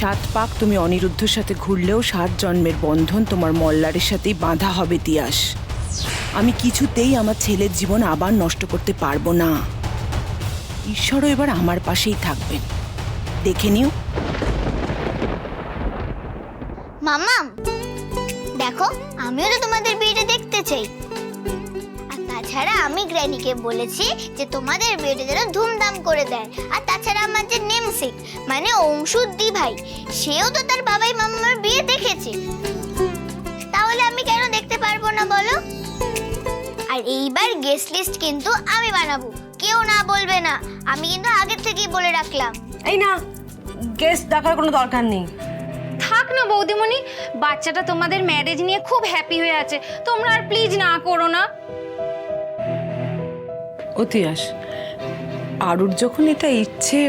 7 পাক তুমি অনিরুদ্ধর সাথে ঘুরলেও 7 জন্মের বন্ধন তোমার মল্লারের সাথেই বাঁধা হবে তিয়াস। আমি কিছুতেই আমার ছেলের জীবন আবার নষ্ট করতে পারবো না। ঈশ্বরও এবার আমার পাশেই থাকবেন, দেখে নিও। মামাম দেখো, আমিও তো তোমাদের বিয়েটা দেখতে চাই। আর তাছাড়া আমি গ্র্যানিকে বলেছি যে তোমাদের বিয়েটা যেন ধুমধাম করে দেয়। আর তাছাড়া আমার যে নেমসেক মানে অংশুদি ভাই, সেও তো তার বাবাই মামার বিয়ে দেখেছে। তাহলে আমি কেন দেখতে পারবো না বলো? আর এইবার গেস্ট লিস্ট কিন্তু আমি বানাবো, কেউ না বলবে না। আমি কিন্তু আগের থেকেই বলে রাখলাম। এই না, গেস্ট ডাকার কোনো দরকার নেই। থাক না বৌদিমণি, বাচ্চাটা তোমাদের ম্যারেজ নিয়ে খুব হ্যাপি হয়ে আছে, তোমরা আর প্লিজ না করো না। অতিয়াস, আরুর যখন এটা ইচ্ছে,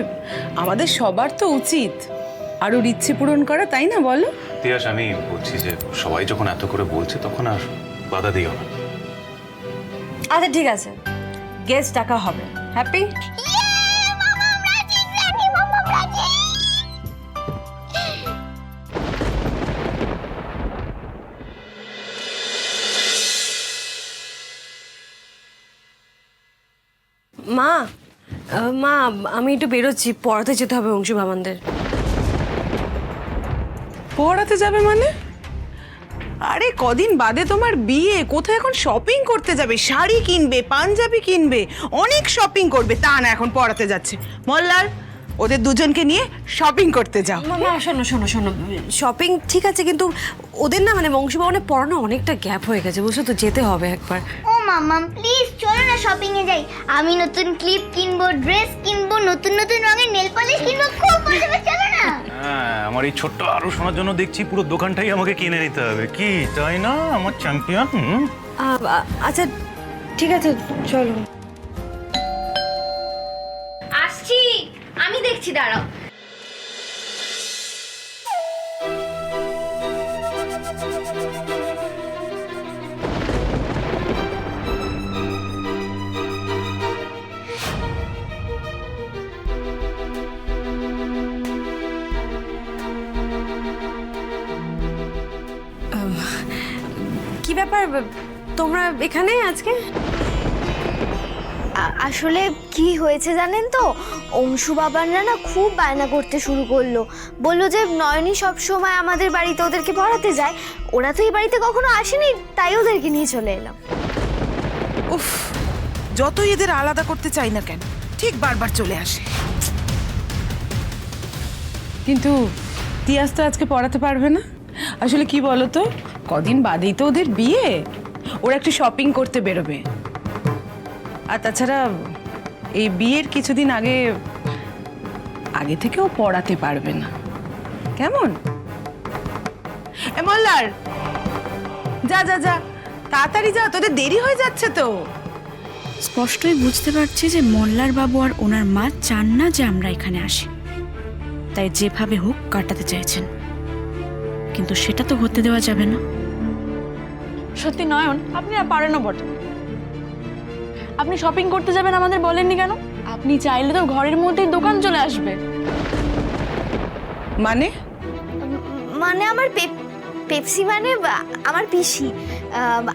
আমাদের সবার তো উচিত আরুর ইচ্ছে পূরণ করা, তাই না বলো? তিয়াস, আমি বলছি যে সবাই যখন এত করে বলছে তখন আর বাধা দিও না। আচ্ছা ঠিক আছে, গেস্ট ডাকা হবে। হ্যাপি? মা, মা আমি একটু বেরোচ্ছি, পড়াতে যেতে হবে অংশু বাবানদের। পড়াতে যাবে মানে? আরে কদিন বাদে তোমার বিয়ে, কোথায় এখন শপিং করতে যাবে? শাড়ি কিনবে, পাঞ্জাবি কিনবে, অনেক শপিং করবে, তা না এখন পড়াতে যাচ্ছে। মল্লার ওদের দুজনকে নিয়ে শপিং করতে যাও। মা শোনো শোনো শোনো, শপিং ঠিক আছে কিন্তু ওদের না মানে অংশু বাবানের পড়ানো অনেকটা গ্যাপ হয়ে গেছে, বুঝছো তো, যেতে হবে একবার। ও মাম্মা প্লিজ চলো না শপিং এ যাই। আমি নতুন ক্লিপ কিনবো, ড্রেস কিনবো, নতুন নতুন রঙের নেল পলিশ কিনবো, খুব মজা হবে, চলো না। হ্যাঁ, আমার এই ছোট্ট আরো শোনার জন্য দেখছি পুরো দোকানটাই আমাকে কিনে নিতে হবে, কি তাই না আমার চ্যাম্পিয়ন? আচ্ছা ঠিক আছে চলো। আসছি, আমি দেখছি, দাঁড়াও। কি ব্যাপার তোমরা এখানে আজকে? আসলে কি হয়েছে জানেন তো, অংশু বাবানরা না খুব বায়না করতে শুরু করলো। বললো যে নয়নী সব সময় আমাদের বাড়িতে ওদেরকে পড়াতে যায়, ওরা তো এই বাড়িতে কখনো আসেনি, তাই ওদেরকে নিয়ে চলে এলাম। উফ, যতই এদের আলাদা করতে চাই না কেন, ঠিক বারবার চলে আসে। কিন্তু তিয়াস তো আজকে পড়াতে পারবে না। আসলে কি বলো তো, কদিন বাদেই তো ওদের বিয়ে, ওরা একটু শপিং করতে বেরোবে। আর তাছাড়া এই বিয়ের কিছুদিন আগে থেকেও পড়াতে পারবে না। কেমন? এ মল্লার, যা যা যা, তাড়াতাড়ি যা, তোদের দেরি হয়ে যাচ্ছে তো। স্পষ্টই বুঝতে পারছি যে মল্লার বাবু আর ওনার মা চান না যে আমরা এখানে আসি, তাই যেভাবে হোক কাটাতে চাইছেন, কিন্তু সেটা তো হতে দেওয়া যাবে না। সত্যি নয়ন, আপনি আর পারেনও বটে। আপনি শপিং করতে যাবেন আমাদের বলেননি কেন? আপনি চাইলে তো ঘরের মধ্যেই দোকান চলে আসবে। মানে মানে আমার পেপসি মানে আমার পিসি,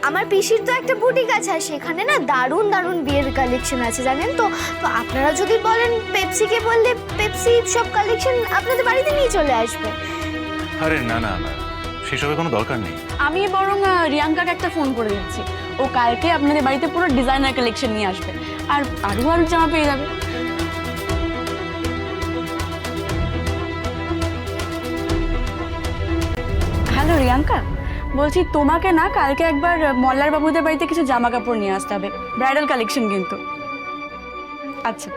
আমার পিসির তো একটা বুটিক আছে, আর সেখানে না দারুণ দারুণ বিয়ের কালেকশন আছে জানেন তো। তো আপনারা যদি বলেন পেপসিকে বললে পেপসি সব কালেকশন আপনাদের বাড়িতে নিয়ে চলে আসবে। আরে না না না, সেসবের কোনো দরকার নেই। আমি বরং রিয়াঙ্কাকে একটা ফোন করে দিচ্ছি, ও কালকে আপনাদের বাড়িতে পুরো ডিজাইনার কালেকশন নিয়ে আসবে, আর আরো আরো জামা পেয়ে যাবে। হ্যালো রিয়াঙ্কা, বলছি তোমাকে না কালকে একবার মল্লার বাবুদের বাড়িতে কিছু জামা কাপড় নিয়ে আসতে হবে, ব্রাইডাল কালেকশন কিন্তু। আচ্ছা